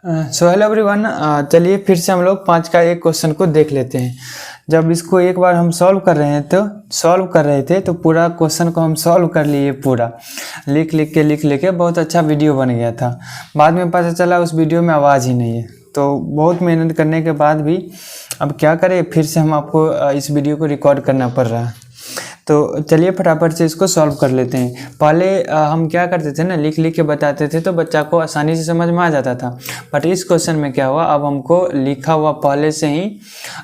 So hello everyone, चलिए फिर से हम लोग 5 का एक क्वेश्चन को देख लेते हैं। जब इसको एक बार हम सॉल्व कर रहे थे तो पूरा क्वेश्चन को हम सॉल्व कर लिए, पूरा लिख लिख के बहुत अच्छा वीडियो बन गया था। बाद में पता चला उस वीडियो में आवाज़ ही नहीं है, तो बहुत मेहनत करने के बाद भी अब क्या करें, फिर से हम आपको इस वीडियो को रिकॉर्ड करना पड़ रहा है। तो चलिए फटाफट से इसको सॉल्व कर लेते हैं। पहले हम क्या करते थे ना, लिख के बताते थे तो बच्चा को आसानी से समझ में आ जाता था। बट इस क्वेश्चन में क्या हुआ, अब हमको लिखा हुआ पहले से ही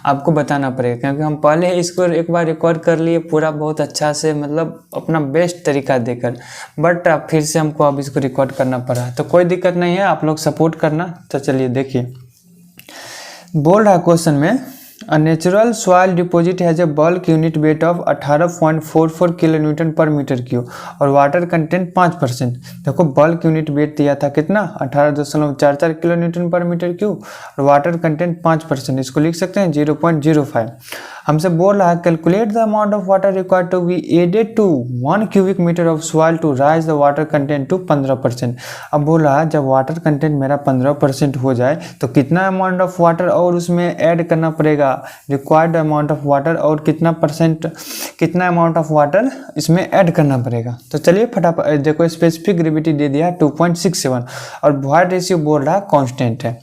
आपको बताना पड़ेगा, क्योंकि हम पहले इसको एक बार रिकॉर्ड कर लिए पूरा बहुत अच्छा से, मतलब अपना बेस्ट तरीका देकर। बट अब फिर से हमको अब इसको रिकॉर्ड करना पड़ा, तो कोई दिक्कत नहीं है, आप लोग सपोर्ट करना। तो चलिए देखिए, बोल रहा क्वेश्चन में A natural soil deposit has a bulk unit weight of 18.44 kilo Newton पर मीटर क्यूब और वाटर कंटेंट 5%। देखो बल्क यूनिट वेट दिया था कितना, 18.44 किलो न्यूटन पर मीटर क्यूब और वाटर कंटेंट 5%। इसको लिख सकते हैं 0.05। हमसे बोल रहा है calculate the amount of water required to be added to 1 cubic metre of soil to raise the water content to 15%। अब बोल रहा है जब वाटर कंटेंट मेरा 15% हो जाए तो कितना अमाउंट ऑफ वाटर और उसमें ऐड करना पड़ेगा, रिक्वायर्ड अमाउंट ऑफ वाटर और कितना अमाउंट ऑफ वाटर इसमें ऐड करना पड़ेगा। तो चलिए फटाफट देखो, स्पेसिफिक ग्रेविटी दे दिया 2.67 और वॉइड रेशियो बोल रहा कांस्टेंट है।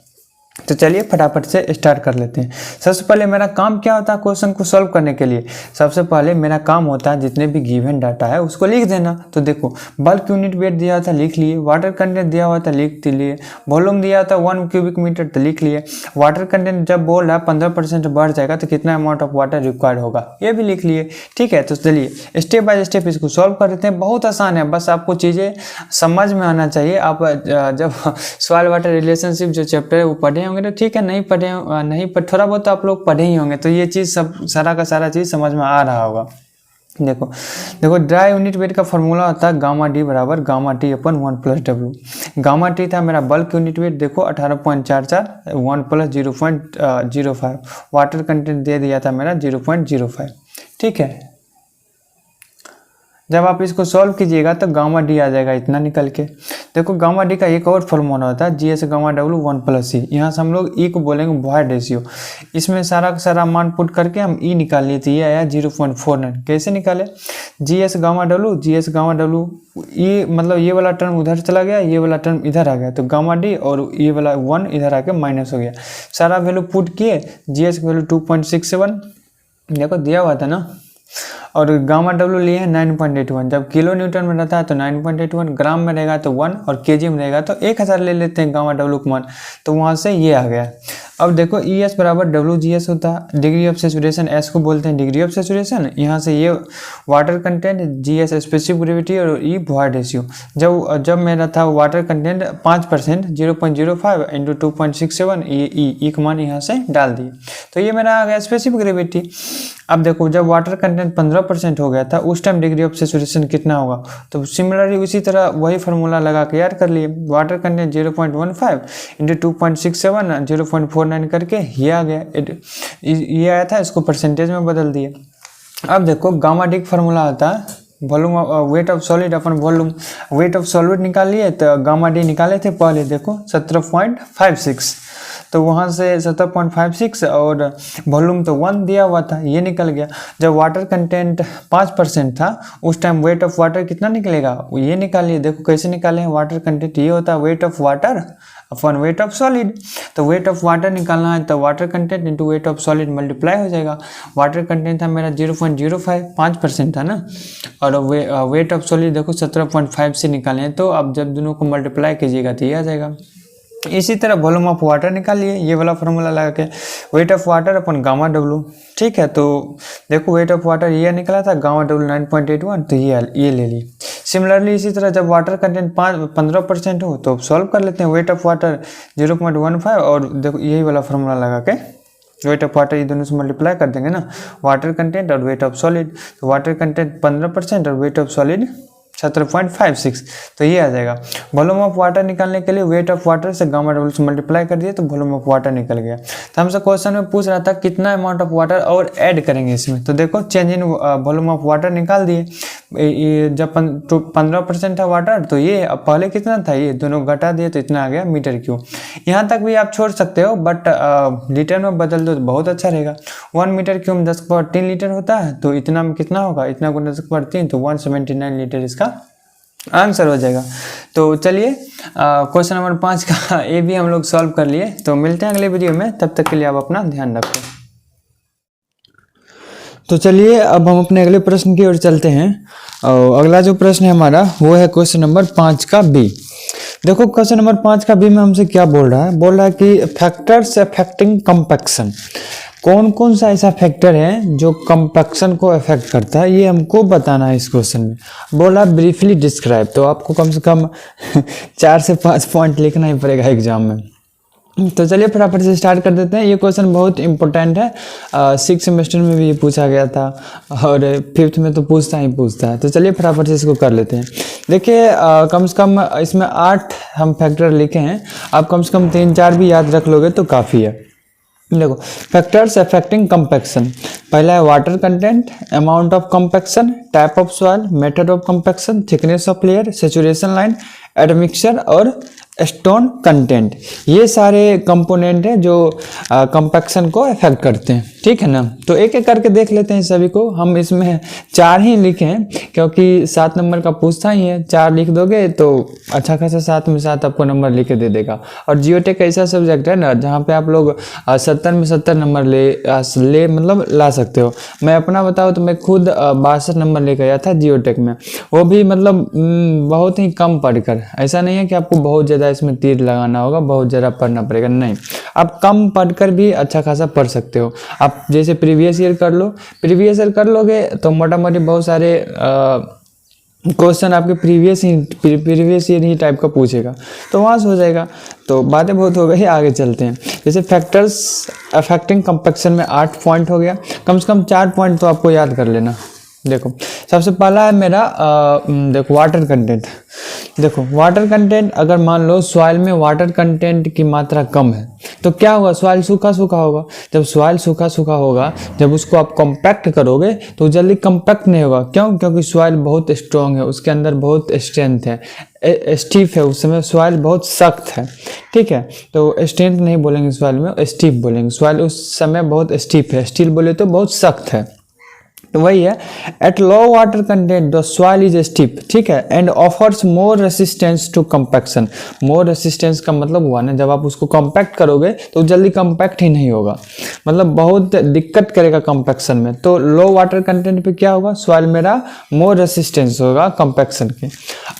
तो चलिए फटाफट से स्टार्ट कर लेते हैं। सबसे पहले मेरा काम क्या होता है क्वेश्चन को सॉल्व करने के लिए, सबसे पहले मेरा काम होता है जितने भी गिवन डाटा है उसको लिख देना। तो देखो बल्क यूनिट वेट दिया हुआ था, लिख लिए। वाटर कंटेंट दिया हुआ था, लिख लिए। वॉल्यूम दिया था 1 क्यूबिक मीटर, तो लिख लिए। वाटर कंटेंट जब बोल रहा है 15% बढ़ जाएगा तो कितना अमाउंट ऑफ वाटर रिक्वायर्ड होगा, ये भी लिख लिए। ठीक है, तो चलिए स्टेप बाय स्टेप इसको सॉल्व कर देते हैं। बहुत आसान है, बस आपको चीज़ें समझ में आना चाहिए। आप जब सॉइल वाटर रिलेशनशिप जो चैप्टर है वो पढ़े होंगे तो ठीक है, नहीं पढ़े थोड़ा बहुत तो आप लोग पढ़े ही होंगे, तो ये चीज़ सब सारा का सारा चीज़ समझ में आ रहा होगा। देखो ड्राई यूनिट वेट का फॉर्मूला होता है गामा डी बराबर गामा टी अपन 1 प्लस डब्ल्यू। गामा टी था मेरा बल्क यूनिट वेट, देखो 18.44 1 प्लस 0.05। वाटर कंटेंट दे दिया था मेरा 0.05। ठीक है, जब आप इसको सॉल्व कीजिएगा तो गामा डी आ जाएगा इतना निकल के। देखो गामा डी का एक और फॉर्मूला होता है GS गामा डब्ल्यू 1 प्लस ई। यहाँ से हम लोग ई को बोलेंगे वॉइड रेशियो। इसमें सारा का सारा मान पुट करके हम ई निकाल लिए थे, ये आया 0.49। कैसे निकाले, GS गामा डब्ल्यू ई, मतलब ये वाला टर्म उधर चला गया, ये वाला टर्म इधर आ गया, तो गामा डी और ये वाला 1 इधर आके माइनस हो गया। सारा वैल्यू पुट किए, GS की वैल्यू 2.67 देखो दिया हुआ था ना, और गामा डब्ल्यू लिए है 9.81। जब किलो न्यूटन में रहता है तो 9.81, ग्राम में रहेगा तो 1 और केजी में रहेगा तो 1000 ले लेते हैं गामा डब्ल्यू को मान, तो वहाँ से ये आ गया। अब देखो ES बराबर WGS होता है, डिग्री ऑफ सेचुरेशन S को बोलते हैं डिग्री ऑफ सेचुरेशन। यहाँ से ये water content, GS specific gravity और E वॉइड रेशियो। जब मेरा था वाटर कंटेंट 5%, 0.05 इंटू 2.67, ये E का मान यहाँ से डाल दिए, तो ये मेरा आ गया स्पेसिफिक ग्रेविटी। अब देखो जब वाटर कंटेंट 15% हो गया था उस टाइम डिग्री ऑफ सेचुरेशन कितना होगा, तो सिमिलरली उसी तरह वही फार्मूला लगा के याद कर लिए। वाटर कंटेंट 0.15 इंटू 2.67 0.49 करके ये आ गया, ये आया था, इसको परसेंटेज में बदल दिए। अब देखो गामा डी का फार्मूला आता है volume weight of solid upon volume weight of solid निकाल लिए, तो गामा डी निकाले थे पहले, देखो 17.56, तो वहाँ से 17.56 और वॉल्यूम तो 1 दिया हुआ था, ये निकल गया। जब वाटर कंटेंट 5% था उस टाइम वेट ऑफ वाटर कितना निकलेगा, ये निकालिए। देखो कैसे निकाले हैं, वाटर कंटेंट ये होता है wait of water upon weight of solid, तो वेट ऑफ वाटर निकालना है तो water content into weight of solid multiply हो जाएगा। वाटर कंटेंट था मेरा 0.05, 5% था ना, और वेट ऑफ सॉलिड देखो 17.5 से निकाले हैं, तो अब जब दोनों को मल्टीप्लाई कीजिएगा तो ये आ जाएगा। इसी तरह वॉल्यूम ऑफ वाटर निकालिए, ये वाला फॉर्मूला लगा के, wait of water upon gamma W. ठीक है, तो देखो वेट ऑफ वाटर ये निकला था गामा डब्ल्यू 9.81, तो ये ले ली। सिमिलरली इसी तरह जब वाटर कंटेंट 15% हो तो सॉल्व कर लेते हैं। वेट ऑफ वाटर 0.15 और देखो यही वाला फॉर्मूला लगा के वेट ऑफ वाटर ये दोनों से मल्टीप्लाई कर देंगे ना, वाटर कंटेंट और वेट ऑफ सॉलिड, तो वाटर कंटेंट 15% और वेट ऑफ सॉलिड 17.56, तो ये आ जाएगा। वॉल्यूम ऑफ वाटर निकालने के लिए वेट ऑफ वाटर से गामा डब्ल्यू से मल्टीप्लाई कर दिए तो वॉल्यूम ऑफ वाटर निकल गया। तो हमसे क्वेश्चन में पूछ रहा था कितना अमाउंट ऑफ वाटर और ऐड करेंगे इसमें, तो देखो change in volume of water निकाल दिए। जब 15% था वाटर, तो ये अब पहले कितना था, ये दोनों घटा दिए तो इतना आ गया मीटर क्यूब। यहाँ तक भी आप छोड़ सकते हो, बट लीटर में बदल दो तो बहुत अच्छा रहेगा। 1 मीटर क्यूब 10⁻³ लीटर होता है, तो इतना में कितना होगा, इतना गुना 10⁻³ तो 179 लीटर इसका आंसर हो जाएगा। तो चलिए क्वेश्चन नंबर 5 का ये भी हम लोग सॉल्व कर लिए। तो मिलते हैं अगले वीडियो में, तब तक के लिए आप अपना ध्यान रखें। तो चलिए अब हम अपने अगले प्रश्न की ओर चलते हैं। और अगला जो प्रश्न है हमारा वो है क्वेश्चन नंबर 5 का बी। देखो क्वेश्चन नंबर 5 का बी में हमसे क्या बोल रहा है, बोल रहा है कि फैक्टर्स अफेक्टिंग कंपैक्शन। कौन कौन सा ऐसा फैक्टर है जो कंपैक्शन को अफेक्ट करता है, ये हमको बताना है इस क्वेश्चन में। बोला ब्रीफली डिस्क्राइब, तो आपको कम से कम 4 से 5 पॉइंट लिखना ही पड़ेगा एग्जाम में। तो चलिए फटाफट से स्टार्ट कर देते हैं। ये क्वेश्चन बहुत इंपॉर्टेंट है, 6 सेमेस्टर में भी ये पूछा गया था और 5th में तो पूछता है। तो चलिए फटाफट से इसको कर लेते हैं। देखिए कम से कम इसमें 8 हम फैक्टर लिखे हैं, आप कम से कम 3-4 भी याद रख लोगे तो काफ़ी है। देखो फैक्टर्स अफेक्टिंग कंपैक्शन, पहला है water content, amount of compaction, type of soil, method of compaction, thickness of layer, saturation line, admixture और स्टोन कंटेंट। ये सारे कंपोनेंट हैं जो कंपैक्शन को अफेक्ट करते हैं, ठीक है ना। तो एक एक करके देख लेते हैं सभी को। हम इसमें 4 ही लिखे हैं क्योंकि 7 नंबर का पूछता ही है, 4 लिख दोगे तो अच्छा खासा 7 में 7 आपको नंबर लिख के दे देगा। और जियोटेक ऐसा सब्जेक्ट है ना जहाँ पे आप लोग 70 में 70 नंबर ले मतलब ला सकते हो। मैं अपना बताऊँ तो मैं खुद 62 नंबर लेकर आया था जियोटेक में, वो भी मतलब बहुत ही कम पढ़कर। ऐसा नहीं है कि आपको बहुत ज़्यादा इसमें तीर लगाना होगा, बहुत ज़्यादा पढ़ना पड़ेगा, नहीं, आप कम पढ़कर भी अच्छा खासा पढ़ सकते हो। आप जैसे प्रीवियस ईयर कर लोगे तो मोटा मोटी बहुत सारे क्वेश्चन आपके प्रीवियस ईयर ही टाइप का पूछेगा, तो वहाँ से हो जाएगा। तो बातें बहुत हो गई, आगे चलते हैं। जैसे फैक्टर्स अफेक्टिंग कंपैक्शन में 8 पॉइंट हो गया, कम से कम 4 पॉइंट तो आपको याद कर लेना। देखो सबसे पहला है मेरा देखो वाटर कंटेंट। देखो वाटर कंटेंट, अगर मान लो सॉइल में वाटर कंटेंट की मात्रा कम है तो क्या होगा, सॉइल सूखा होगा। जब सॉइल सूखा होगा, जब उसको आप कॉम्पैक्ट करोगे तो जल्दी कॉम्पैक्ट नहीं होगा। क्यों? क्योंकि सॉइल बहुत स्ट्रॉन्ग है, उसके अंदर बहुत स्ट्रेंथ है, स्टीफ है, उस समय सॉइल बहुत सख्त है, ठीक है। तो स्ट्रेंथ नहीं बोलेंगे सॉइल में, स्टीफ बोलेंगे। सॉइल उस समय बहुत स्टीफ है, स्टील बोले तो बहुत सख्त है, तो वही है। At low water content the soil is steep, ठीक है, and offers more resistance to compaction. More resistance का मतलब हुआ ना, जब आप उसको कंपैक्ट करोगे तो जल्दी कंपैक्ट ही नहीं होगा, मतलब बहुत दिक्कत करेगा कंपैक्शन में। तो लो वाटर कंटेंट पे क्या होगा, सॉइल मेरा मोर रेसिस्टेंस होगा कंपैक्शन के।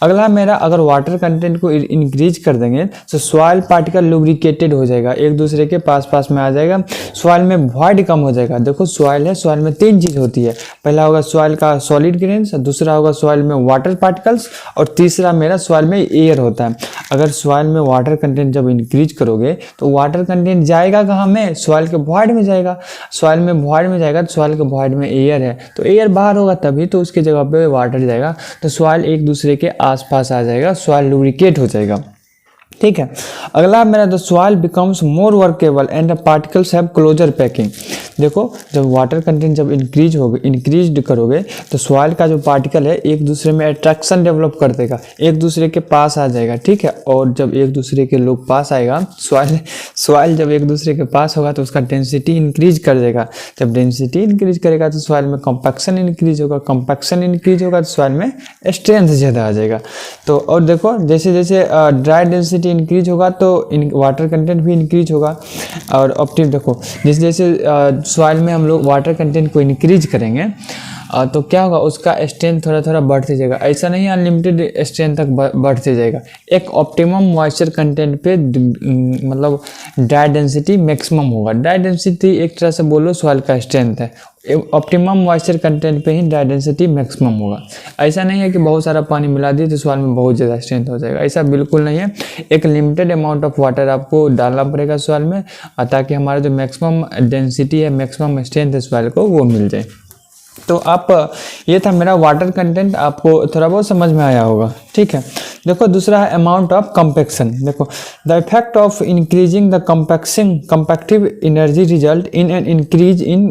अगला मेरा, अगर वाटर कंटेंट को इंक्रीज कर देंगे तो सॉइल पार्टिकल लुब्रिकेटेड हो जाएगा, एक दूसरे के पास में आ जाएगा, सॉइल में वॉइड कम हो जाएगा। देखो सॉइल है, सॉइल में 3 चीज होती है, पहला होगा सॉइल का सॉलिड ग्रेन्स, दूसरा होगा सॉइल में वाटर पार्टिकल्स, और तीसरा मेरा सॉइल में एयर होता है। अगर सॉइल में वाटर कंटेंट जब इंक्रीज करोगे तो वाटर कंटेंट जाएगा कहाँ में, सॉइल के वॉइड में जाएगा। सॉइल में वॉइड में जाएगा तो सॉइल के वॉइड में एयर है, तो एयर बाहर होगा तभी तो उसकी जगह पे वाटर जाएगा, तो सॉइल एक दूसरे के आसपास आ जाएगा, सॉइल लुब्रिकेट हो जाएगा, ठीक है। अगला मेरा the soil becomes more workable and the particles have closer packing. देखो जब वाटर कंटेंट जब इंक्रीज करोगे तो सॉइल का जो पार्टिकल है एक दूसरे में अट्रैक्शन डेवलप कर देगा, एक दूसरे के पास आ जाएगा, ठीक है। और जब एक दूसरे के लोग पास आएगा, सॉइल जब एक दूसरे के पास होगा तो उसका डेंसिटी इंक्रीज कर देगा। जब डेंसिटी इंक्रीज करेगा तो सॉइल में कंपैक्शन इंक्रीज होगा, कंपैक्शन इंक्रीज होगा तो सॉइल में स्ट्रेंथ ज़्यादा आ जाएगा। तो और देखो जैसे जैसे ड्राई डेंसिटी इंक्रीज होगा तो वाटर कंटेंट भी इंक्रीज होगा। और ऑप्टिम देखो जैसे जैसे सॉइल में हम लोग वाटर कंटेंट को इंक्रीज करेंगे तो क्या होगा, उसका स्ट्रेंथ थोड़ा बढ़ते जाएगा। ऐसा नहीं अनलिमिटेड स्ट्रेंथ तक बढ़ते जाएगा। एक ऑप्टिमम मॉइस्चर कंटेंट पे मतलब ड्राई डेंसिटी मैक्सिमम होगा। ड्राई डेंसिटी एक तरह से बोलो सॉइल का स्ट्रेंथ है, ऑप्टिमम मॉइस्चर कंटेंट पे ही ड्राई डेंसिटी मैक्सिमम होगा। ऐसा नहीं है कि बहुत सारा पानी मिला दिए तो सॉइल में बहुत ज़्यादा स्ट्रेंथ हो जाएगा, ऐसा बिल्कुल नहीं है। एक लिमिटेड अमाउंट ऑफ वाटर आपको डालना पड़ेगा सॉइल में ताकि हमारा जो मैक्सिमम डेंसिटी है, मैक्सिमम स्ट्रेंथ है सॉइल को, वो मिल जाए। तो आप ये था मेरा वाटर कंटेंट, आपको थोड़ा बहुत समझ में आया होगा, ठीक है। देखो दूसरा है अमाउंट ऑफ कंपैक्शन। देखो the effect of increasing the compactive energy result in an increase in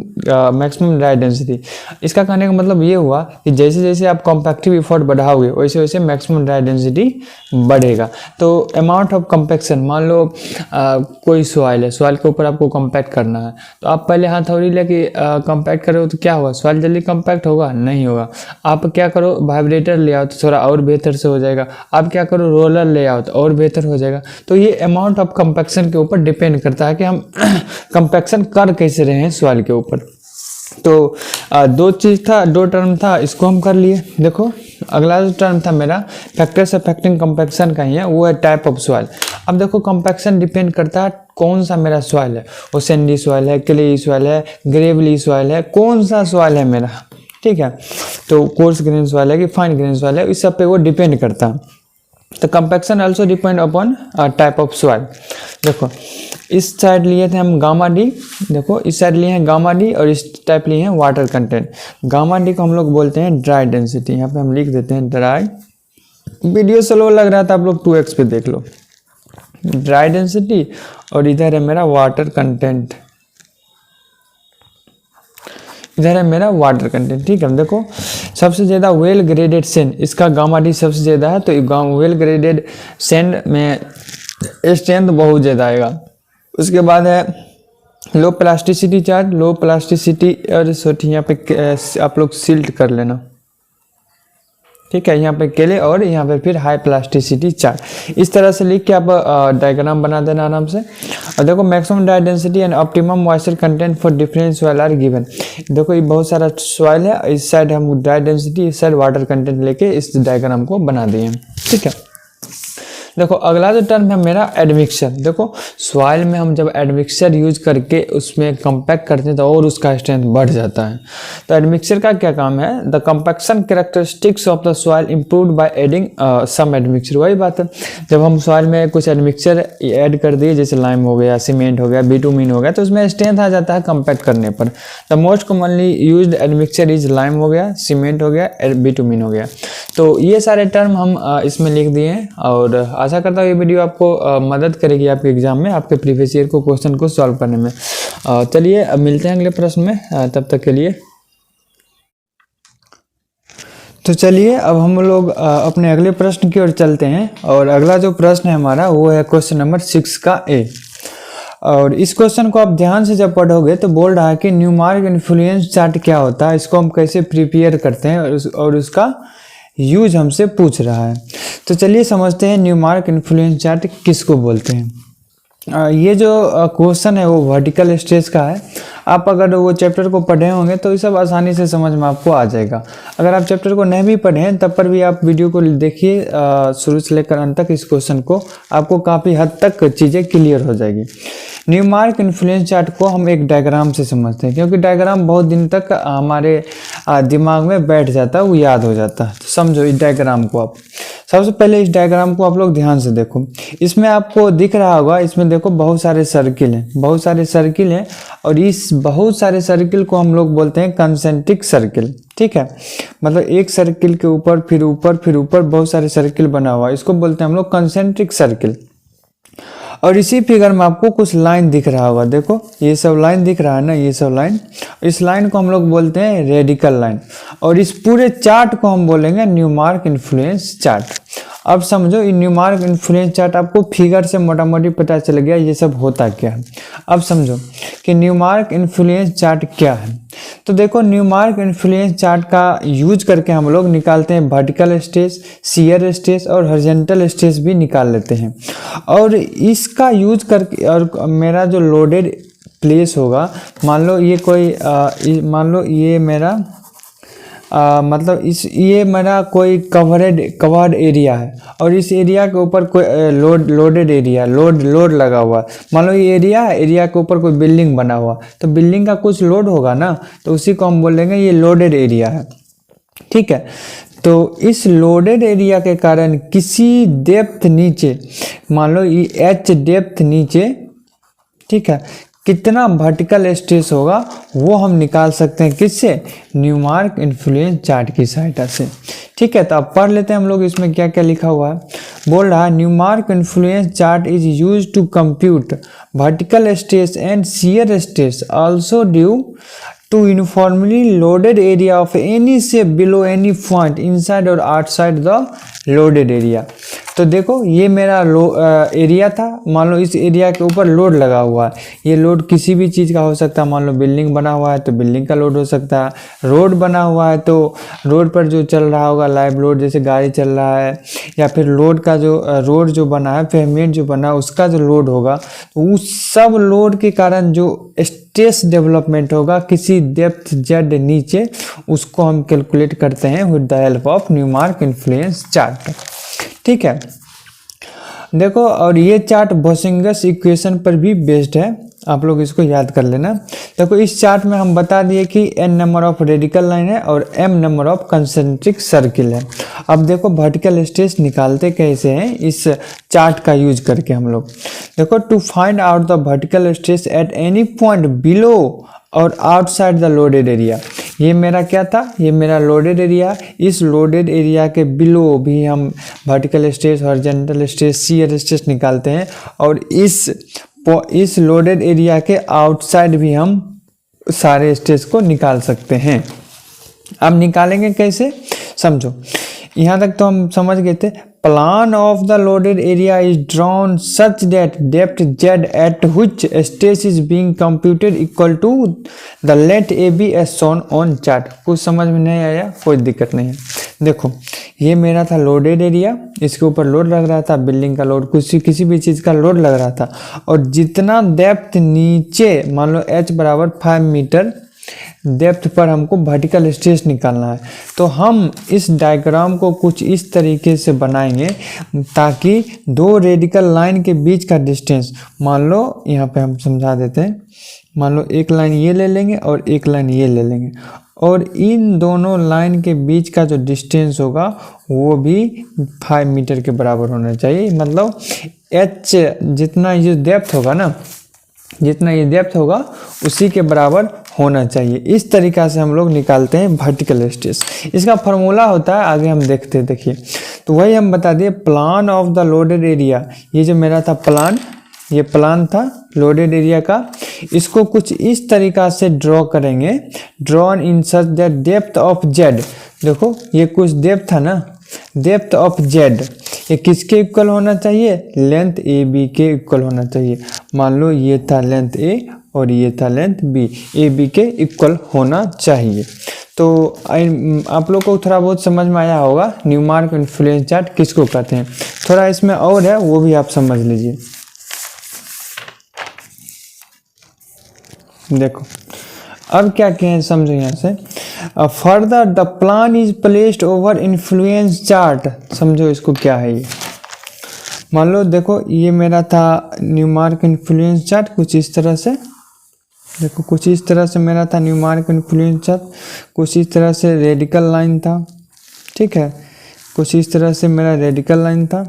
maximum dry density. इसका कहने का मतलब ये हुआ कि जैसे जैसे आप कंपैक्टिव इफोर्ट बढ़ाओगे वैसे वैसे मैक्सिमम ड्राई डेंसिटी बढ़ेगा। तो अमाउंट ऑफ कंपैक्शन, मान लो कोई सॉइल है, सॉइल के ऊपर आपको कंपैक्ट करना है, तो आप पहले हथौड़ी लेके कंपैक्ट करो तो क्या होगा, सॉइल जल्दी कंपैक्ट होगा? नहीं होगा। आप क्या करो, वाइब्रेटर ले आओ तो थोड़ा और बेहतर से हो जाएगा। आप क्या करो, रोलर ले आओ तो और बेहतर हो जाएगा। तो ये अमाउंट ऑफ कंपैक्शन के ऊपर डिपेंड करता है कि हम कंपैक्शन कर कैसे रहे हैं सॉइल के ऊपर। तो दो चीज़ था, दो टर्म था, इसको हम कर लिए। देखो अगला जो टर्म था मेरा फैक्टर्स अफेक्टिंग कंपैक्शन का ही है, वो है टाइप ऑफ सॉइल। अब देखो कंपैक्शन डिपेंड करता है कौन सा मेरा सॉइल है, वो सैंडी सॉइल है, क्ले सॉइल है, ग्रेवली सॉइल है, कौन सा सॉइल है मेरा, ठीक है। तो कोर्स ग्रेन सॉइल है कि फाइन ग्रेन सॉइल है, इस सब पे वो डिपेंड करता है। तो compaction also depend upon type of soil. देखो इस साइड लिए थे हम गामा डी, देखो इस साइड लिए हैं गामा डी और इस टाइप लिए हैं वाटर कंटेंट। गामा डी को हम लोग बोलते हैं ड्राई डेंसिटी, यहाँ पे हम लिख देते हैं ड्राई। वीडियो स्लो लग रहा था, आप लोग 2x पे देख लो, ड्राई डेंसिटी। और इधर है मेरा वाटर कंटेंट, इधर है मेरा वाटर कंटेंट, ठीक है। देखो सबसे ज़्यादा वेल ग्रेडेड सैंड, इसका गामा डी सबसे ज़्यादा है, तो वेल ग्रेडेड सैंड में स्ट्रेंथ बहुत ज़्यादा आएगा। उसके बाद है लो प्लास्टिसिटी चार्ज, लो प्लास्टिसिटी, और सोचिए यहाँ पे आप लोग सिल्ट कर लेना, ठीक है। यहाँ पे केले और यहाँ पे फिर हाई प्लास्टिसिटी चार्ज, इस तरह से लिख के आप डायग्राम बना देना आराम से। और देखो maximum dry density and optimum moisture content for different soil are given. देखो ये बहुत सारा सॉइल है, इस साइड हम ड्राई डेंसिटी, इस साइड वाटर कंटेंट लेके इस डायग्राम को बना दिए, ठीक है। देखो अगला जो टर्म है मेरा एडमिक्सचर। देखो सॉइल में हम जब एडमिक्सचर यूज करके उसमें कंपैक्ट करते हैं तो और उसका स्ट्रेंथ बढ़ जाता है। तो एडमिक्सचर का क्या काम है, the compaction characteristics of the soil improved by adding some admixture. वही बात है, जब हम सॉइल में कुछ एडमिक्सचर ऐड कर दिए, जैसे लाइम हो गया, सीमेंट हो गया, बिटुमिन हो गया, तो उसमें स्ट्रेंथ आ जाता है कंपैक्ट करने पर। The most commonly used admixture is lime हो गया, सीमेंट हो गया, बिटुमिन हो गया। तो ये सारे टर्म हम इसमें लिख दिए हैं, और आशा करता हूँ ये वीडियो आपको मदद करेगी आपके एग्जाम में, आपके प्रीवियस ईयर को क्वेश्चन को सॉल्व करने में। चलिए अब मिलते हैं अगले प्रश्न में, तब तक के लिए। तो चलिए अब हम लोग अपने अगले प्रश्न की ओर चलते हैं, और अगला जो प्रश्न है हमारा वो है क्वेश्चन नंबर 6 का ए। और इस क्वेश्चन को आप ध्यान से जब पढ़ोगे तो बोल रहा है कि न्यूमार्क इन्फ्लुएंस चार्ट क्या होता है, इसको हम कैसे प्रिपेयर करते हैं, और उसका यूज हमसे पूछ रहा है। तो चलिए समझते हैं न्यूमार्क इन्फ्लुएंस चार्ट किसको बोलते हैं। ये जो क्वेश्चन है वो वर्टिकल स्ट्रेस का है। आप अगर वो चैप्टर को पढ़े होंगे तो ये सब आसानी से समझ में आपको आ जाएगा। अगर आप चैप्टर को नहीं भी पढ़ें तब पर भी आप वीडियो को देखिए शुरू से लेकर अंत तक, इस क्वेश्चन को आपको काफ़ी हद तक चीज़ें क्लियर हो जाएगी। न्यूमार्क इन्फ्लुएंस चार्ट को हम एक डायग्राम से समझते हैं, क्योंकि डायग्राम बहुत दिन तक हमारे दिमाग में बैठ जाता है, वो याद हो जाता है। तो समझो इस डायग्राम को आप, सबसे पहले इस डायग्राम को आप लोग ध्यान से देखो। इसमें आपको दिख रहा होगा, इसमें देखो बहुत सारे सर्किल हैं, बहुत सारे सर्किल हैं, और इस बहुत सारे सर्किल को हम लोग बोलते हैं कंसेंट्रिक सर्किल, ठीक है। मतलब एक सर्किल के ऊपर फिर ऊपर फिर ऊपर बहुत सारे सर्किल बना हुआ है, इसको बोलते हैं हम लोग कंसेंट्रिक सर्किल। और इसी फिगर में आपको कुछ लाइन दिख रहा होगा, देखो ये सब लाइन दिख रहा है ना, ये सब लाइन, इस लाइन को हम लोग बोलते हैं रेडिकल लाइन, और इस पूरे चार्ट को हम बोलेंगे न्यूमार्क इन्फ्लुएंस चार्ट। अब समझो ये न्यूमार्क इन्फ्लुएंस चार्ट आपको फिगर से मोटा मोटी पता चल गया ये सब होता क्या है। अब समझो कि न्यूमार्क इन्फ्लुएंस चार्ट क्या है। तो देखो न्यूमार्क इन्फ्लुएंस चार्ट का यूज करके हम लोग निकालते हैं वर्टिकल स्ट्रेस, शियर स्ट्रेस और हॉरिजॉन्टल स्ट्रेस भी निकाल लेते हैं। और इसका यूज करके, और मेरा जो लोडेड प्लेस होगा, मान लो ये कोई मान लो ये मेरा मतलब ये मेरा कोई कवर्ड एरिया है, और इस एरिया के ऊपर कोई लोडेड एरिया, लोड लगा हुआ है। मान लो ये एरिया है, एरिया के ऊपर कोई बिल्डिंग बना हुआ, तो बिल्डिंग का कुछ लोड होगा ना, तो उसी को हम बोलेंगे ये लोडेड एरिया है, ठीक है। तो इस लोडेड एरिया के कारण किसी डेप्थ नीचे, मान लो ये h डेप्थ नीचे, ठीक है, कितना वर्टिकल स्ट्रेस होगा वो हम निकाल सकते हैं किससे, न्यूमार्क इन्फ्लुएंस चार्ट की सहायता से। ठीक है, तो अब पढ़ लेते हैं हम लोग इसमें क्या क्या लिखा हुआ है। बोल रहा है Newmark influence chart is used to compute vertical stress and shear stress also due to uniformly loaded area of any shape below any point inside or outside the loaded area। तो देखो ये मेरा एरिया था, मान लो इस area के ऊपर load लगा हुआ है। ये लोड किसी भी चीज़ का हो सकता है, मान लो बिल्डिंग बना हुआ है तो बिल्डिंग का लोड हो सकता है, रोड बना हुआ है तो रोड पर जो चल रहा होगा लाइव लोड, जैसे गाड़ी चल रहा है, या फिर लोड का जो रोड जो बना है, पेवमेंट जो बना है उसका जो लोड होगा, तो उस सब लोड के कारण जो स्ट्रेस डेवलपमेंट होगा किसी डेप्थ जेड नीचे, उसको हम कैलकुलेट करते हैं with the help of Newmark influence chart. ठीक है, देखो, और ये चार्ट बोसिंगर्स इक्वेशन पर भी बेस्ड है, आप लोग इसको याद कर लेना। देखो इस चार्ट में हम बता दिए कि n number of radical line है और m number of concentric circle है। अब देखो वर्टिकल स्ट्रेस निकालते कैसे हैं इस चार्ट का यूज करके हम लोग। देखो to find out the vertical stress at any point below or outside the loaded area. ये मेरा क्या था, ये मेरा लोडेड एरिया। इस लोडेड एरिया के बिलो भी हम vertical stress, horizontal stress, shear stress निकालते हैं, और इस लोडेड एरिया के आउटसाइड भी हम सारे स्ट्रेस को निकाल सकते हैं। अब निकालेंगे कैसे, समझो। यहाँ तक तो हम समझ गए थे। Plan of the loaded area is drawn such that depth z at which stress is being computed equal to the let A B as shown on chart. कुछ समझ में नहीं आया, कोई दिक्कत नहीं है। देखो ये मेरा था लोडेड एरिया, इसके ऊपर लोड लग रहा था, बिल्डिंग का लोड, किसी भी चीज़ का लोड लग रहा था, और जितना डेप्थ नीचे, मान लो h बराबर 5 मीटर डेप्थ पर हमको वर्टिकल स्ट्रेस निकालना है, तो हम इस डायग्राम को कुछ इस तरीके से बनाएंगे ताकि दो रेडिकल लाइन के बीच का डिस्टेंस, मान लो यहाँ पे हम समझा देते हैं, मान लो एक लाइन ये ले लेंगे और एक लाइन ये ले लेंगे, और इन दोनों लाइन के बीच का जो डिस्टेंस होगा वो भी 5 मीटर के बराबर होना चाहिए। मतलब h जितना ये डेप्थ होगा ना, जितना ये डेप्थ होगा उसी के बराबर होना चाहिए। इस तरीक़ा से हम लोग निकालते हैं वर्टिकल स्ट्रेस। इसका फार्मूला होता है, आगे हम देखते हैं। देखिए तो वही हम बता दिए, plan of the loaded area. ये जो मेरा था प्लान, ये प्लान था लोडेड एरिया का, इसको कुछ इस तरीक़ा से ड्रॉ करेंगे। Drawn in such that depth of Z, देखो ये कुछ डेप्थ था ना, डेप्थ ऑफ जेड ये किसके इक्वल होना चाहिए, लेंथ ए बी के इक्वल होना चाहिए। मान लो ये था लेंथ ए और ये था लेंथ बी, ए बी के इक्वल होना चाहिए। तो आप लोग को थोड़ा बहुत समझ में आया होगा न्यूमार्क इन्फ्लुएंस चार्ट किसको कहते हैं। थोड़ा इसमें और है, वो भी आप समझ लीजिए। देखो अब क्या कहें, समझो यहाँ से। Further the plan is placed over influence chart. समझो इसको क्या है ये। मान लो देखो ये मेरा था न्यूमार्क इन्फ्लुएंस चार्ट, कुछ इस तरह से। देखो कुछ इस तरह से मेरा था न्यूमार्क इन्फ्लुएंस चार्ट, कुछ इस तरह से रेडिकल लाइन था, ठीक है, कुछ इस तरह से मेरा रेडिकल लाइन था,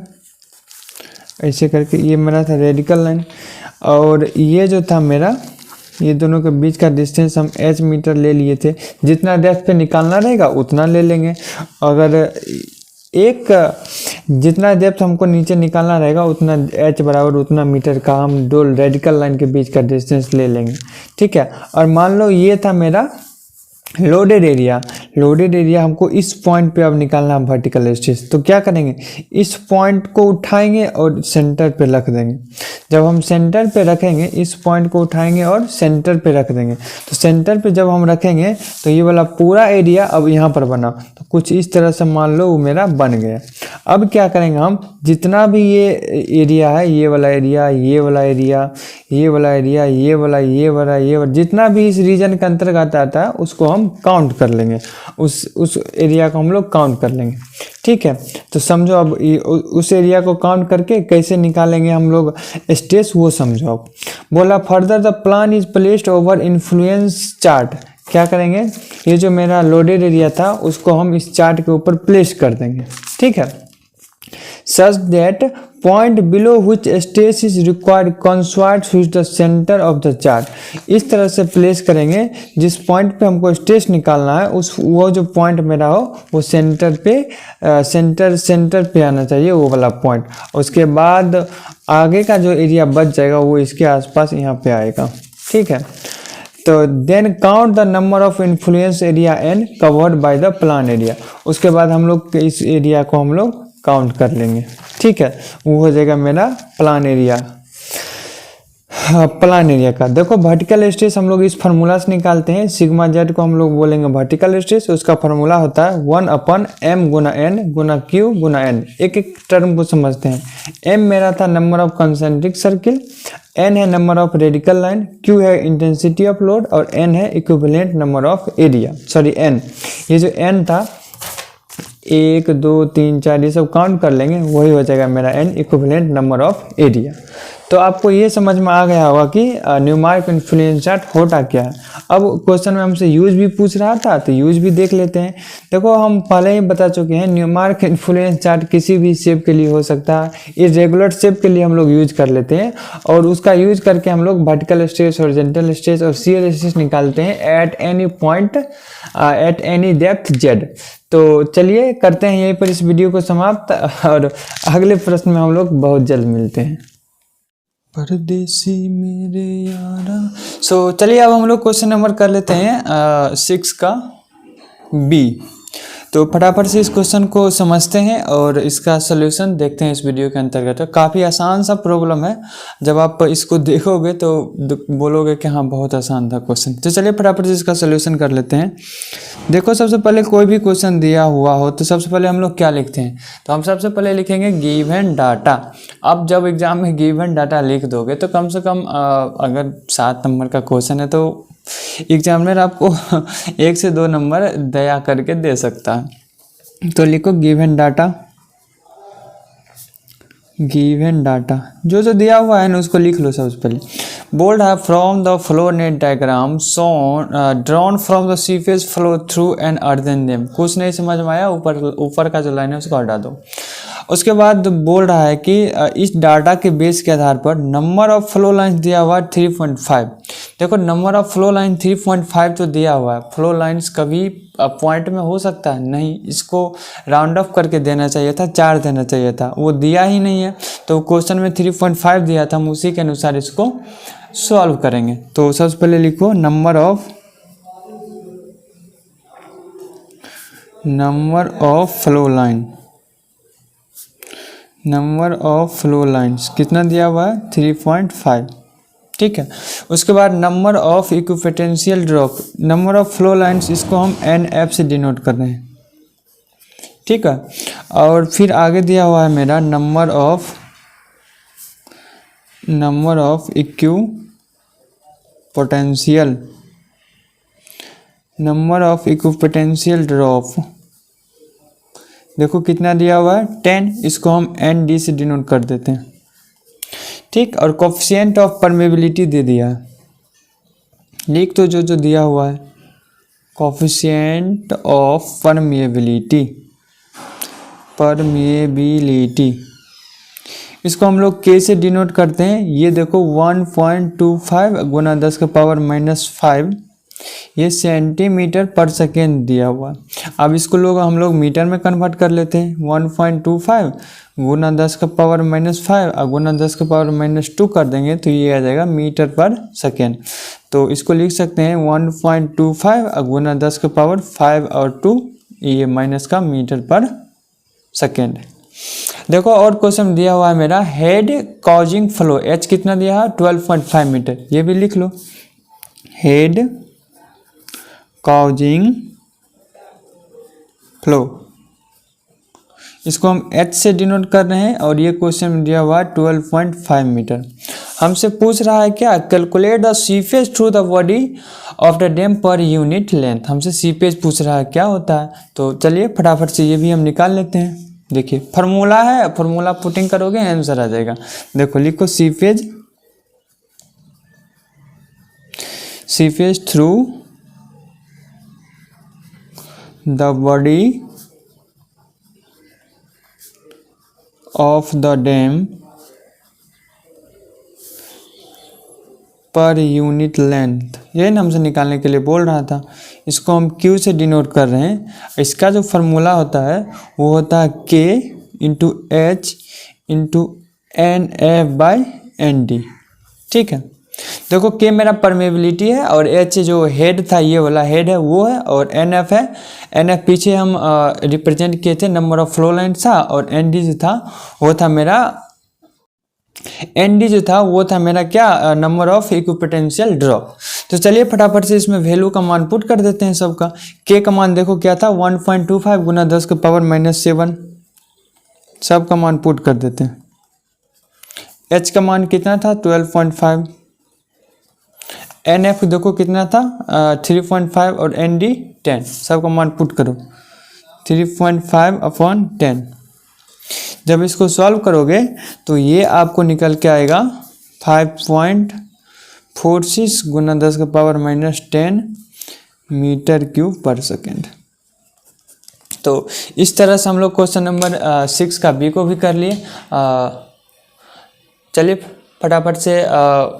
ऐसे करके ये मेरा था रेडिकल लाइन। और ये जो था मेरा, ये दोनों के बीच का डिस्टेंस हम h मीटर ले लिए थे। जितना डेप्थ पे निकालना रहेगा उतना ले लेंगे। अगर एक जितना डेप्थ हमको नीचे निकालना रहेगा उतना h बराबर उतना मीटर का हम दो रेडिकल लाइन के बीच का डिस्टेंस ले लेंगे, ठीक है। और मान लो ये था मेरा लोडेड एरिया। लोडेड एरिया हमको इस पॉइंट पे अब निकालना है वर्टिकल स्ट्रेस। तो क्या करेंगे, इस पॉइंट को उठाएंगे और सेंटर पे रख देंगे। जब हम सेंटर पे रखेंगे, इस पॉइंट को उठाएंगे और सेंटर पे रख देंगे। तो सेंटर पे जब हम रखेंगे तो ये वाला पूरा एरिया अब यहाँ पर बना, तो कुछ इस तरह से मान लो वो मेरा बन गया। अब क्या करेंगे हम, जितना भी ये एरिया है, ये वाला एरिया, ये वाला एरिया, ये वाला एरिया, ये वाला, ये वाला, ये वाला, जितना भी इस रीजन के अंतर्गत आता है उसको हम काउंट कर लेंगे। उस एरिया को हम लोग काउंट कर लेंगे, ठीक है। तो समझो अब उस एरिया को काउंट करके कैसे निकालेंगे हम लोग स्ट्रेस, वो समझो। अब बोला further the plan is placed over influence chart. क्या करेंगे, ये जो मेरा लोडेड एरिया था उसको हम इस चार्ट के ऊपर प्लेस कर देंगे, ठीक है। such that point below which stress is required coincides with the center of the chart। इस तरह से प्लेस करेंगे जिस पॉइंट पे हमको स्ट्रेस निकालना है उस वो जो पॉइंट मेरा हो वो सेंटर पे आना चाहिए, वो वाला पॉइंट। उसके बाद आगे का जो एरिया बच जाएगा वो इसके आसपास यहाँ पे आएगा, ठीक है। तो then count the number of influence area and covered by the plan area. उसके बाद हम लोग इस एरिया को हम लोग काउंट कर लेंगे, ठीक है। वो हो जाएगा मेरा प्लान एरिया। प्लान एरिया का देखो वर्टिकल स्ट्रेस हम लोग इस फार्मूला से निकालते हैं। सिग्मा जेड को हम लोग बोलेंगे वर्टिकल स्ट्रेस, उसका फार्मूला होता है 1/m गुना n गुना q गुना n। एक एक टर्म को समझते हैं। m मेरा था number of concentric circle, n है number of radical line, q है इंटेंसिटी ऑफ लोड और n है equivalent number of area, sorry n। ये जो n था 1 2 3 4 ये सब काउंट कर लेंगे, वही हो जाएगा मेरा n equivalent number of area. तो आपको ये समझ में आ गया होगा कि न्यूमार्क इन्फ्लुएंस चार्ट होता क्या है। अब क्वेश्चन में हमसे यूज भी पूछ रहा था तो यूज भी देख लेते हैं। देखो हम पहले ही बता चुके हैं न्यूमार्क इन्फ्लुएंस चार्ट किसी भी शेप के लिए हो सकता है। इरेगुलर शेप के लिए हम लोग यूज कर लेते हैं और उसका यूज करके हम लोग वर्टिकल स्ट्रेस, हॉरिजॉन्टल स्ट्रेस और शियर स्ट्रेस निकालते हैं eight any point at any depth Z. तो चलिए करते हैं यहीं पर इस वीडियो को समाप्त और अगले प्रश्न में हम लोग बहुत जल्द मिलते हैं। परदेसी मेरे यारा। चलिए अब हम लोग क्वेश्चन नंबर कर लेते हैं 6 का बी। तो फटाफट से इस क्वेश्चन को समझते हैं और इसका सलूशन देखते हैं इस वीडियो के अंतर्गत। काफ़ी आसान सा प्रॉब्लम है, जब आप इसको देखोगे तो बोलोगे कि हाँ बहुत आसान था क्वेश्चन। तो चलिए फटाफट से इसका सलूशन कर लेते हैं। देखो सबसे पहले कोई भी क्वेश्चन दिया हुआ हो तो सबसे पहले हम लोग क्या लिखते हैं, तो हम सबसे पहले लिखेंगे गिवन डाटा। अब जब एग्जाम में गिवन डाटा लिख दोगे तो कम से कम अगर 7 नंबर का क्वेश्चन है तो एग्जामिनर आपको 1 से 2 नंबर दया करके दे सकता है। तो लिखो गिवन डाटा, गिवन डाटा जो दिया हुआ है ना उसको लिख लो सबसे पहले। बोल्ड है from the flow net diagram shown drawn from the seepage flow through an earthen dam. कुछ नहीं समझ में आया, ऊपर का जो लाइन है उसको हटा दो। उसके बाद बोल रहा है कि इस डाटा के बेस के आधार पर नंबर ऑफ फ्लो लाइन्स दिया हुआ है 3.5। देखो नंबर ऑफ फ्लो लाइन 3.5 तो दिया हुआ है। फ्लो लाइन्स कभी पॉइंट में हो सकता है नहीं, इसको राउंड ऑफ करके देना चाहिए था, 4 देना चाहिए था, वो दिया ही नहीं है। तो क्वेश्चन में 3.5 दिया था, हम उसी के अनुसार इसको सॉल्व करेंगे। तो सबसे पहले लिखो number of flow line, number of flow lines कितना दिया हुआ है 3.5, ठीक है। उसके बाद number of equipotential drop, number of flow lines इसको हम NF से डिनोट कर रहे हैं, ठीक है। और फिर आगे दिया हुआ है मेरा number of equipotential, number of equipotential drop देखो कितना दिया हुआ है 10, इसको हम ND से डिनोट कर देते हैं, ठीक। और कोफिशिएंट ऑफ परमेबिलिटी दे दिया है, लिख तो जो दिया हुआ है कोफिशिएंट ऑफ परमेबिलिटी, इसको हम लोग K से डिनोट करते हैं। ये देखो 1.25 गुना 10 का पावर -5 ये सेंटीमीटर पर सेकेंड दिया हुआ। अब इसको हम लोग मीटर में कन्वर्ट कर लेते हैं। 1.25 गुना 10 का पावर -5 और गुना 10 का पावर -2 कर देंगे तो ये आ जाएगा मीटर पर सेकेंड। तो इसको लिख सकते हैं 1.25 और गुना 10 का पावर 5 और 2 ये माइनस का मीटर पर सेकेंड। देखो और क्वेश्चन दिया हुआ है मेरा हेड कॉजिंग फ्लो, H कितना दिया है 12.5 मीटर, ये भी लिख लो हेड कॉजिंग फ्लो, इसको हम H से डिनोट कर रहे हैं और ये क्वेश्चन दिया हुआ है 12.5 मीटर। हमसे पूछ रहा है क्या, calculate the seepage through the body of the dam per unit length. हमसे सीपेज पूछ रहा है क्या होता है, तो चलिए फटाफट से ये भी हम निकाल लेते हैं। देखिए फार्मूला है, फार्मूला पुटिंग करोगे आंसर आ जाएगा। देखो लिखो seepage through the body of the dam per unit length, ये ना हमसे निकालने के लिए बोल रहा था। इसको हम Q से डिनोट कर रहे हैं। इसका जो फार्मूला होता है वो होता है K into H into NF/ND। ठीक है, देखो K मेरा परमेबिलिटी है और H जो हेड था, ये वाला हेड है वो है, और NF है। NF पीछे हम रिप्रेजेंट किए थे, नंबर ऑफ फ्लो लाइन था, और ND जो था वो था मेरा क्या, नंबर ऑफ इक्विपोटेंशियल ड्रॉप। तो चलिए फटाफट से इसमें वैल्यू का मान पुट कर देते हैं सबका। K का मान देखो क्या था, 1.25 गुना 10⁻⁻7, सब का मान पुट कर देते हैं। H का मान कितना था, 12.5। NF देखो कितना था, 3.5, और ND 10, सबका मान पुट करो, 3.5/10। जब इसको सॉल्व करोगे तो ये आपको निकल के आएगा 5.46 गुना 10⁻⁻10 मीटर क्यूब पर सेकेंड। तो इस तरह से हम लोग क्वेश्चन नंबर 6 का बी को भी कर लिए। चलिए फटाफट से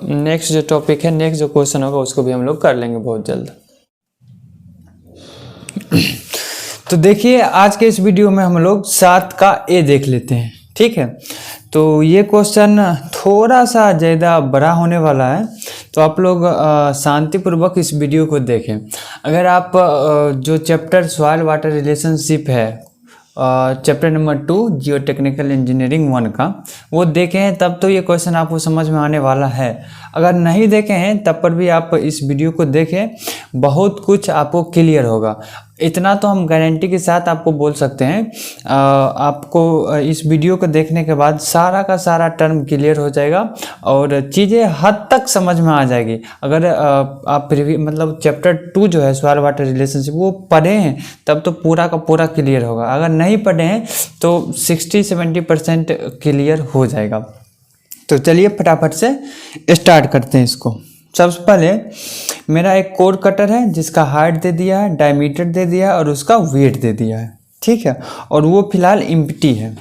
नेक्स्ट जो टॉपिक है, नेक्स्ट जो क्वेश्चन होगा उसको भी हम लोग कर लेंगे बहुत जल्द। तो देखिए आज के इस वीडियो में हम लोग 7 का ए देख लेते हैं। ठीक है, तो ये क्वेश्चन थोड़ा सा ज़्यादा बड़ा होने वाला है, तो आप लोग शांतिपूर्वक इस वीडियो को देखें। अगर आप जो चैप्टर सॉइल वाटर रिलेशनशिप है, चैप्टर नंबर 2 जियो टेक्निकल इंजीनियरिंग 1 का, वो देखे हैं तब तो ये क्वेश्चन आपको समझ में आने वाला है। अगर नहीं देखे हैं तब पर भी आप इस वीडियो को देखें, बहुत कुछ आपको क्लियर होगा। इतना तो हम गारंटी के साथ आपको बोल सकते हैं, आपको इस वीडियो को देखने के बाद सारा का सारा टर्म क्लियर हो जाएगा और चीज़ें हद तक समझ में आ जाएगी। अगर आप मतलब चैप्टर 2 जो है सॉइल वाटर रिलेशनशिप वो पढ़े हैं तब तो पूरा का पूरा क्लियर होगा, अगर नहीं पढ़े हैं तो 60-70% क्लियर हो जाएगा। तो चलिए फटाफट से स्टार्ट करते हैं इसको। सबसे पहले मेरा एक कोर कटर है जिसका हाइट दे दिया है, डायमीटर दे दिया है और उसका वेट दे दिया है। ठीक है, और वो फिलहाल एम्प्टी है।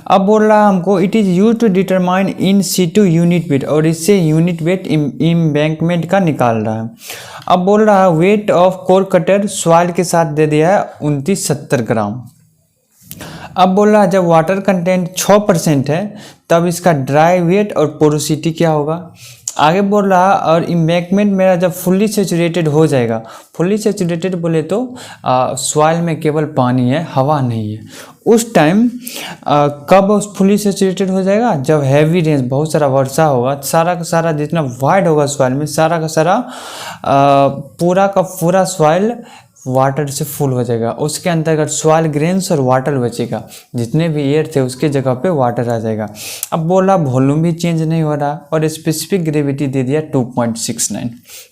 अब बोल रहा है हमको it is use to determine in situ unit weight, और इससे यूनिट वेट एम्बैंकमेंट का निकाल रहा है। अब बोल रहा है weight of core cutter soil के साथ दे दिया है 2970 ग्राम। अब बोल रहा है जब वाटर कंटेंट 6% है तब इसका ड्राई वेट और पोरोसिटी क्या होगा। आगे बोल रहा है और एम्बैंकमेंट मेरा जब फुल्ली सैचुरेटेड हो जाएगा, फुल्ली सैचुरेटेड बोले तो सॉइल में केवल पानी है, हवा नहीं है। उस टाइम कब फुल्ली सैचुरेटेड हो जाएगा, जब हैवी रेंज बहुत सारा वर्षा होगा, सारा का सारा जितना वाइड होगा सॉइल में, सारा का सारा पूरा का पूरा सॉइल वाटर से फुल हो जाएगा। उसके अंतर्गत सॉइल ग्रेन्स और वाटर बचेगा, जितने भी एयर थे उसके जगह पे वाटर आ जाएगा। अब बोला वॉल्यूम भी चेंज नहीं हो रहा और स्पेसिफिक ग्रेविटी दे दिया 2.69।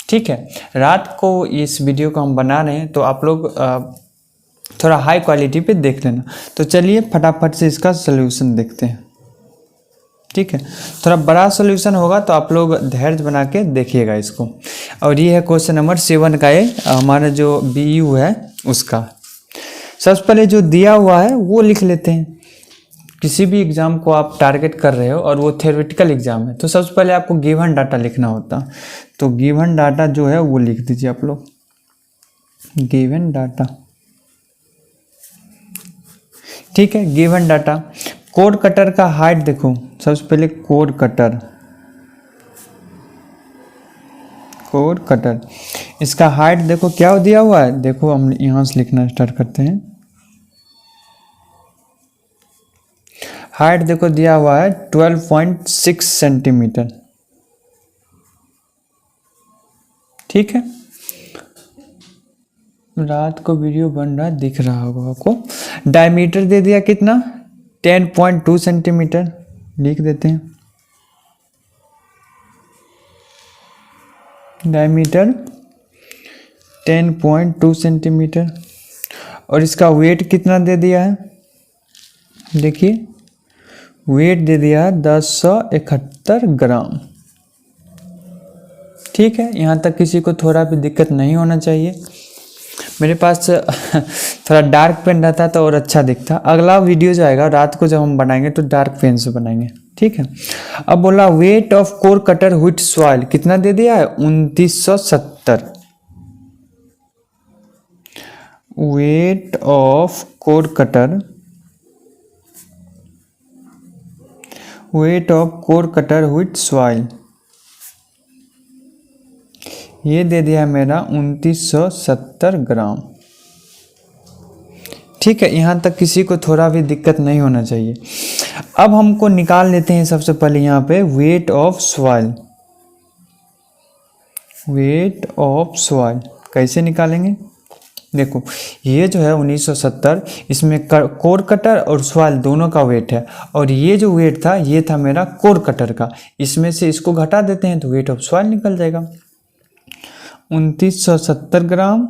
ठीक है, रात को इस वीडियो को हम बना रहे हैं तो आप लोग थोड़ा हाई क्वालिटी पे देख लेना। तो चलिए फटाफट से इसका सोल्यूशन देखते हैं। ठीक है, थोड़ा बड़ा सोल्यूशन होगा तो आप लोग धैर्य बना के देखिएगा इसको। और ये है क्वेश्चन नंबर 7 का हमारा जो BU है उसका। सबसे पहले जो दिया हुआ है वो लिख लेते हैं। किसी भी एग्ज़ाम को आप टारगेट कर रहे हो और वो थ्योरेटिकल एग्ज़ाम है तो सबसे पहले आपको गिवन डाटा लिखना होता। तो गिवन डाटा जो है वो लिख दीजिए आप लोग, गिवन डाटा। ठीक है, गिवन डाटा। कोर कटर का हाइट देखो, सबसे पहले कोर कटर इसका हाइट देखो क्या दिया हुआ है। देखो हम यहाँ से लिखना स्टार्ट करते हैं। हाइट देखो दिया हुआ है 12.6 सेंटीमीटर। ठीक है, रात को वीडियो बन रहा है, दिख रहा होगा आपको। डायमीटर दे दिया कितना, 10.2 सेंटीमीटर लिख देते हैं। डायमीटर 10.2 सेंटीमीटर और इसका वेट कितना दे दिया है, देखिए वेट दे दिया है 1071 ग्राम। ठीक है, यहाँ तक किसी को थोड़ा भी दिक्कत नहीं होना चाहिए। मेरे पास थोड़ा डार्क पेन रहता तो और अच्छा दिखता। अगला वीडियो जो आएगा रात को जब हम बनाएंगे तो डार्क पेन से बनाएंगे, ठीक है। अब बोला weight of core cutter hood soil कितना दे दिया है 2970। Weight of core cutter, weight of core cutter hood soil ये दे दिया है मेरा 2970 ग्राम, ठीक है। यहाँ तक किसी को थोड़ा भी दिक्कत नहीं होना चाहिए। अब हमको निकाल लेते हैं सबसे पहले यहाँ पे weight of soil. Weight of soil कैसे निकालेंगे, देखो ये जो है 1970, इसमें कोर कटर और सॉइल दोनों का वेट है, और ये जो वेट था ये था मेरा कोर कटर का, इसमें से इसको घटा देते हैं तो वेट ऑफ सॉइल निकल जाएगा 2970 ग्राम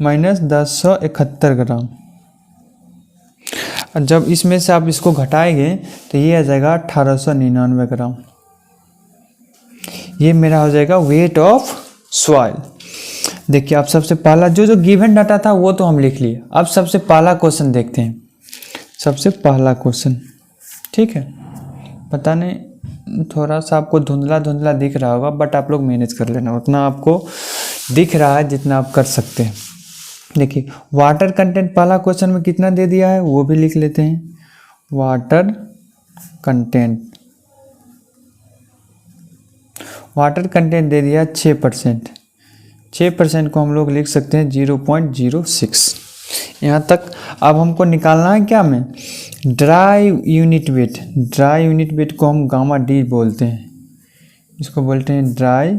माइनस 1071 ग्राम। जब इसमें से आप इसको घटाएंगे तो ये आ जाएगा 1899 ग्राम। ये मेरा हो जाएगा वेट ऑफ सॉइल। देखिए आप सबसे पहला जो गिवन डाटा था वो तो हम लिख लिए। अब सबसे पहला क्वेश्चन देखते हैं, सबसे पहला क्वेश्चन, ठीक है। पता नहीं थोड़ा सा आपको धुंधला धुंधला दिख रहा होगा, बट आप लोग मैनेज कर लेना, उतना आपको दिख रहा है जितना आप कर सकते हैं। देखिए वाटर कंटेंट पहला क्वेश्चन में कितना दे दिया है वो भी लिख लेते हैं। वाटर कंटेंट, वाटर कंटेंट दे दिया 6%। 6% को हम लोग लिख सकते हैं 0.06। यहाँ तक। अब हमको निकालना है क्या में dry unit weight. Dry unit weight को हम गामा डी बोलते हैं, इसको बोलते हैं ड्राई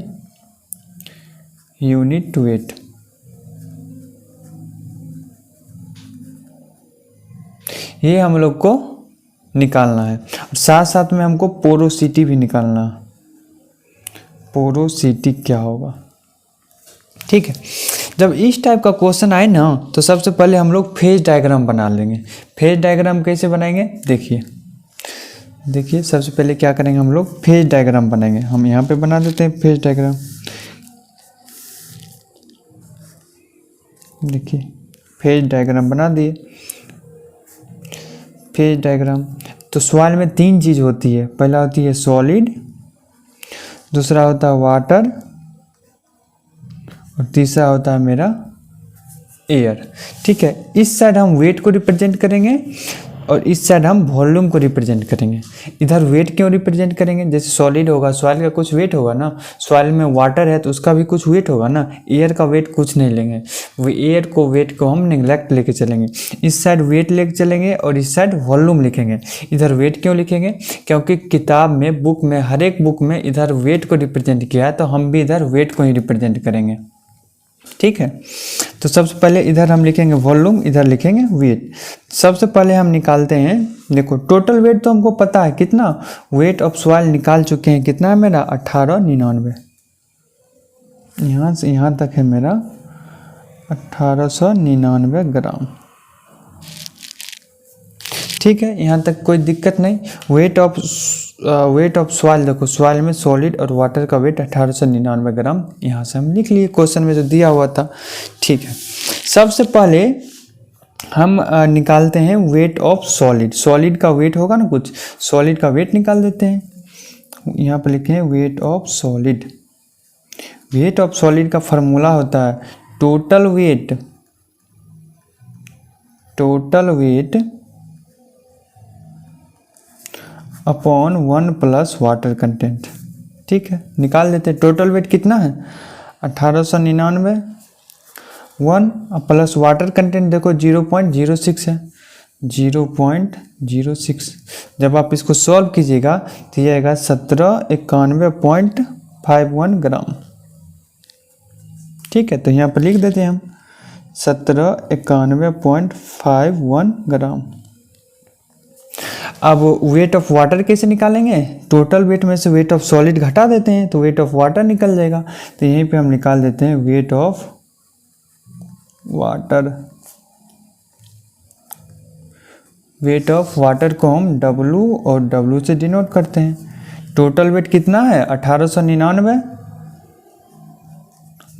यूनिट वेट। ये हम लोग को निकालना है, और साथ साथ में हमको पोरोसिटी भी निकालना है। पोरोसिटी क्या होगा, ठीक है। जब इस टाइप का क्वेश्चन आए ना तो सबसे पहले हम लोग फेज डायग्राम बना लेंगे। फेज डायग्राम कैसे बनाएंगे, देखिए सबसे पहले क्या करेंगे हम लोग फेज डायग्राम बनाएंगे। हम यहाँ पे बना देते हैं फेज डायग्राम। देखिए फेज डायग्राम बना दिए। फेज डायग्राम तो सॉइल में 3 चीज़ होती है, पहला होती है सॉलिड, दूसरा होता है वाटर, और तीसरा होता है मेरा एयर, ठीक है। इस साइड हम वेट को रिप्रेजेंट करेंगे और इस साइड हम वॉल्यूम को रिप्रेजेंट करेंगे। इधर वेट क्यों रिप्रेजेंट करेंगे, जैसे सॉलिड होगा सॉइल का कुछ वेट होगा ना, सॉइल में वाटर है तो उसका भी कुछ वेट होगा ना, एयर का वेट कुछ नहीं लेंगे, वो एयर को वेट को हम नेग्लेक्ट लेके चलेंगे। इस साइड वेट लेके चलेंगे और इस साइड वॉल्यूम लिखेंगे। इधर वेट क्यों लिखेंगे, क्योंकि किताब में बुक में हर एक बुक में इधर वेट को रिप्रेजेंट किया है, तो हम भी इधर वेट को ही रिप्रेजेंट करेंगे, ठीक है। तो सबसे पहले इधर हम लिखेंगे वॉल्यूम, इधर लिखेंगे वेट। सबसे पहले हम निकालते हैं, देखो टोटल वेट तो हमको पता है कितना, वेट ऑफ सॉइल निकाल चुके हैं, कितना है मेरा 1899। यहाँ से यहाँ तक है मेरा 1899 ग्राम, ठीक है। यहाँ तक कोई दिक्कत नहीं। वेट ऑफ सॉइल, देखो सॉइल में सॉलिड और वाटर का वेट 1899 ग्राम, यहाँ से हम लिख लिए, क्वेश्चन में जो दिया हुआ था, ठीक है। सबसे पहले हम निकालते हैं वेट ऑफ सॉलिड। सॉलिड का वेट होगा ना कुछ, सॉलिड का वेट निकाल देते हैं। यहाँ पर लिखे हैं weight of solid. Weight of solid का फार्मूला होता है total weight upon 1 plus water content, ठीक है। निकाल देते हैं टोटल वेट कितना है 1899, 1 प्लस वाटर कंटेंट देखो 0.06 है, 0.06। जब आप इसको सॉल्व कीजिएगा तो ये आएगा 1791.51 ग्राम, ठीक है। तो यहाँ पर लिख देते हैं हम 1791.51 ग्राम। अब वेट ऑफ वाटर कैसे निकालेंगे, टोटल वेट में से वेट ऑफ सॉलिड घटा देते हैं तो वेट ऑफ वाटर निकल जाएगा। तो यहीं पे हम निकाल देते हैं wait of water. Wait of water को हम W और W से डिनोट करते हैं। टोटल वेट कितना है 1899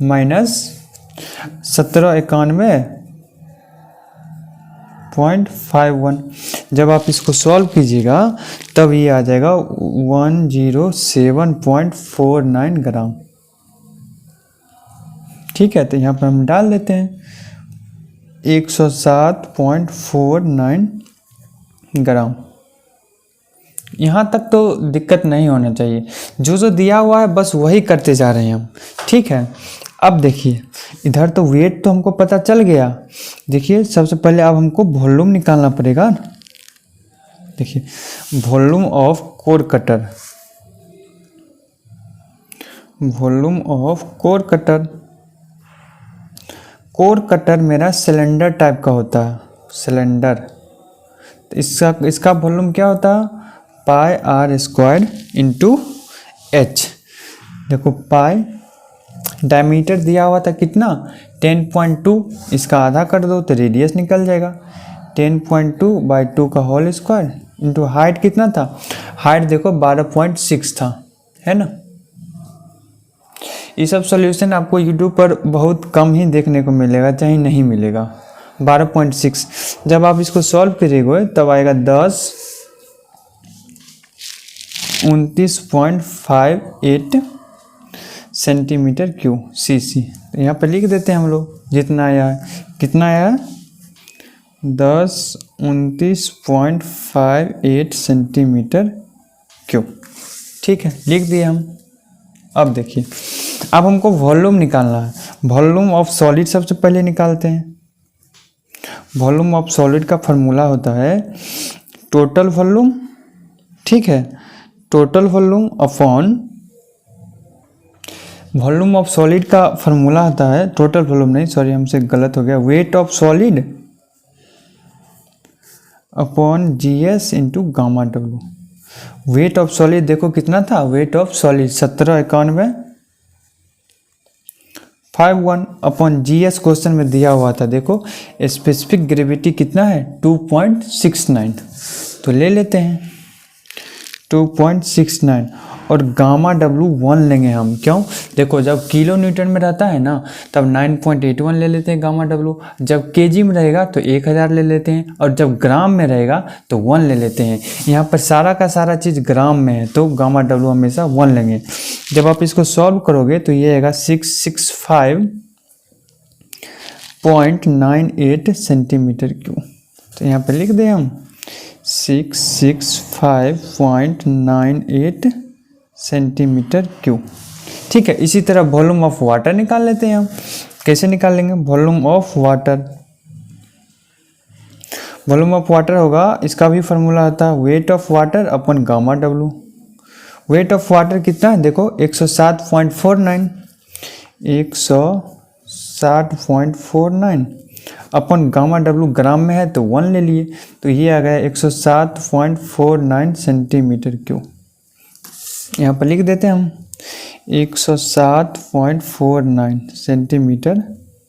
माइनस 1791.51। जब आप इसको सॉल्व कीजिएगा तब ये आ जाएगा 107.49 ग्राम। ठीक है, तो यहाँ पर हम डाल देते हैं 107.49 ग्राम। यहाँ तक तो दिक्कत नहीं होना चाहिए, जो जो दिया हुआ है बस वही करते जा रहे हैं हम। ठीक है, अब देखिए इधर तो वेट तो हमको पता चल गया। देखिए सबसे पहले अब हमको वॉल्यूम निकालना पड़ेगा। देखिए volume of core cutter, volume of core cutter. Core cutter मेरा सिलेंडर टाइप का होता है, सिलेंडर। तो इसका वॉल्यूम क्या होता है, पाई आर स्क्वायर इंटू एच। देखो पाई, डायमीटर दिया हुआ था कितना 10.2, इसका आधा कर दो तो रेडियस निकल जाएगा। 10.2/2 का होल स्क्वायर इंटू हाइट कितना था, हाइट देखो 12.6 था, है ना। ये सब सॉल्यूशन आपको यूट्यूब पर बहुत कम ही देखने को मिलेगा, चाहे नहीं मिलेगा। 12.6 जब आप इसको सॉल्व करिएगा तब आएगा 1029.58 सेंटीमीटर क्यूब सीसी। तो यहाँ पे लिख देते हैं हम लोग जितना आया है, कितना आया है 1029.58 सेंटीमीटर क्यूब। ठीक है, लिख दिए हम। अब देखिए अब हमको वॉल्यूम निकालना है। वॉल्यूम ऑफ सॉलिड सबसे पहले निकालते हैं। वॉल्यूम ऑफ सॉलिड का फॉर्मूला होता है टोटल वॉल्यूम। ठीक है, total volume upon, volume of solid का फॉर्मूला होता है टोटल वॉल्यूम नहीं, सॉरी हमसे गलत हो गया, weight of solid upon GS into gamma W. Weight of solid देखो कितना था, weight of solid 1791.51 upon GS question में दिया हुआ था। देखो स्पेसिफिक ग्रेविटी कितना है 2.69, तो ले लेते हैं 2.69 और गामा डब्ल्यू 1 लेंगे हम। क्यों, देखो जब किलो न्यूटन में रहता है ना तब 9.81 ले लेते हैं गामा डब्ल्यू, जब केजी में रहेगा तो 1000 ले लेते हैं, और जब ग्राम में रहेगा तो 1 ले लेते हैं। यहाँ पर सारा का सारा चीज़ ग्राम में है तो गामा डब्ल्यू हमेशा 1 लेंगे। जब आप इसको सॉल्व करोगे तो ये आएगा 665.98 सेंटीमीटर क्यूब। तो यहाँ पर लिख दें हम 665.98 सेंटीमीटर क्यूब। ठीक है, इसी तरह वॉल्यूम ऑफ वाटर निकाल लेते हैं हम। कैसे निकालेंगे volume of water, volume of water होगा, इसका भी फार्मूला होता है wait of water upon gamma W. Wait of water कितना है देखो 160.49, 160.49 अपन गामा डब्ल्यू ग्राम में है तो 1 ले लिए, तो ये आ गया 160.49 सेंटीमीटर क्यूब। यहाँ पर लिख देते हैं हम 160.49 centimetre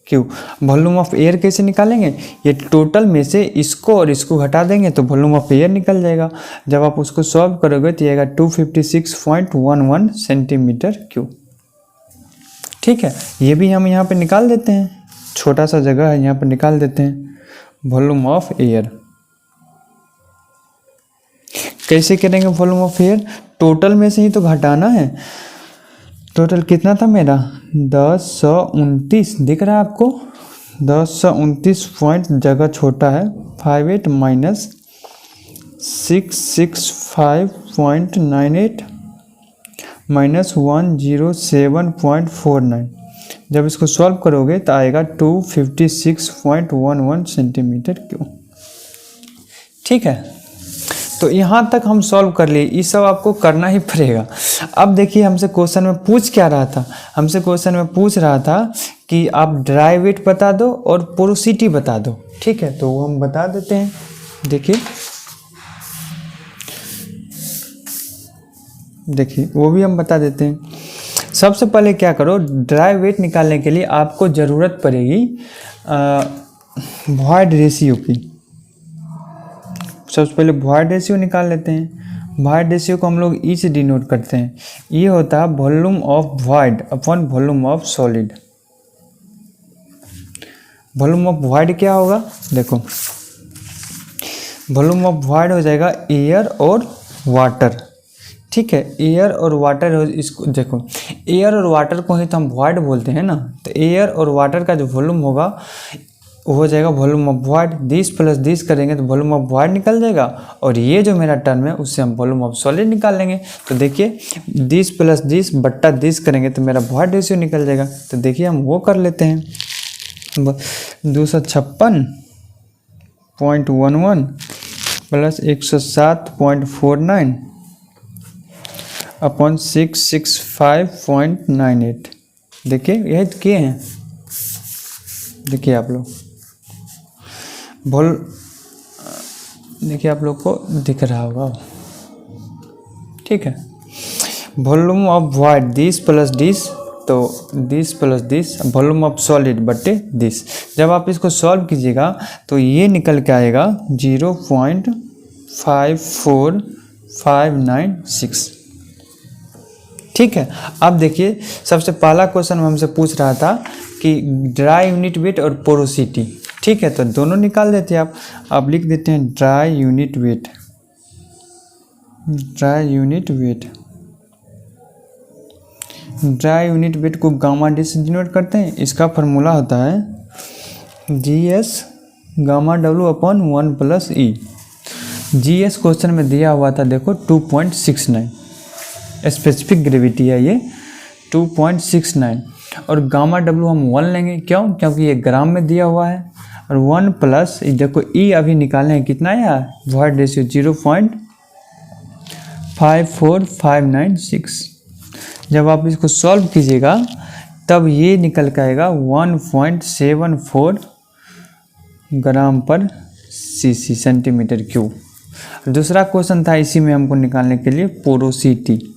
cube. Volume of air कैसे निकालेंगे, ये टोटल में से इसको और इसको घटा देंगे तो वॉल्यूम ऑफ एयर निकल जाएगा। जब आप उसको सॉल्व करोगे तो ये आएगा 256.11 सेंटीमीटर क्यूब। ठीक है, ये भी हम यहाँ पे निकाल देते हैं, छोटा सा जगह है यहाँ पर निकाल देते हैं वॉल्यूम ऑफ एयर। कैसे करेंगे वॉल्यूम ऑफ एयर, टोटल में से ही तो घटाना है। टोटल कितना था मेरा 1029 दिख रहा है आपको, 1029 पॉइंट जगह छोटा है 58 माइनस 665.98 माइनस 107.49। जब इसको सॉल्व करोगे तो आएगा 256.11 सेंटीमीटर क्यूब। ठीक है, तो यहाँ तक हम सॉल्व कर लिए, ये सब आपको करना ही पड़ेगा। अब देखिए हमसे क्वेश्चन में पूछ क्या रहा था, हमसे क्वेश्चन में पूछ रहा था कि आप ड्राई वेट बता दो और पोरोसिटी बता दो। ठीक है, तो वो हम बता देते हैं। देखिए वो भी हम बता देते हैं। सबसे पहले क्या करो, ड्राई वेट निकालने के लिए आपको ज़रूरत पड़ेगी वॉइड रेशियो की। सबसे पहले वॉइड रेशियो निकाल लेते हैं। वॉइड रेशियो को हम लोग ई से डिनोट करते हैं। ये होता है volume of void upon volume of solid. Volume of void क्या होगा, देखो वॉल्यूम ऑफ वॉइड हो जाएगा एयर और वाटर, ठीक है। एयर और वाटर हो, इसको देखो एयर और वाटर को ही तो हम वॉइड बोलते हैं ना, तो एयर और वाटर का जो वॉल्यूम होगा वो हो जाएगा volume of void. This plus this करेंगे तो वॉल्यूम ऑफ वॉइड निकल जाएगा, और ये जो मेरा टर्म है उससे हम वॉल्यूम ऑफ सॉलिड निकाल लेंगे। तो देखिए दिस प्लस दिस बट्टा दिस करेंगे तो मेरा वॉइड रेशियो निकल जाएगा। तो देखिए हम वो कर लेते हैं, 256.11 प्लस 107.49 अपॉन 665.98। देखिए यही तो किए हैं, देखिए आप लोग देखिए आप लोग को दिख रहा होगा, ठीक है। Volume of void this plus this, तो this plus this, volume of solid बट्टे दिस। जब आप इसको सॉल्व कीजिएगा तो ये निकल के आएगा 0.54596, ठीक है। अब देखिए सबसे पहला क्वेश्चन हमसे पूछ रहा था कि ड्राई यूनिट वेट और पोरोसिटी, ठीक है। तो दोनों निकाल देते हैं आप लिख देते हैं dry unit weight, dry unit weight, dry unit weight को गामा डी से डिनोट करते हैं। इसका फार्मूला होता है GS gamma W upon 1 plus E. GS question में दिया हुआ था, देखो 2.69 स्पेसिफिक ग्रेविटी है ये 2.69, और गामा W हम 1 लेंगे, क्यों, क्योंकि ये ग्राम में दिया हुआ है, और 1 प्लस देखो ई अभी निकालने हैं कितना है यार, वॉइड रेशियो 0.54596। जब आप इसको सॉल्व कीजिएगा तब ये निकल के आएगा 1.74 ग्राम पर सीसी सेंटीमीटर क्यूब। दूसरा क्वेश्चन था इसी में हमको निकालने के लिए पोरोसिटी।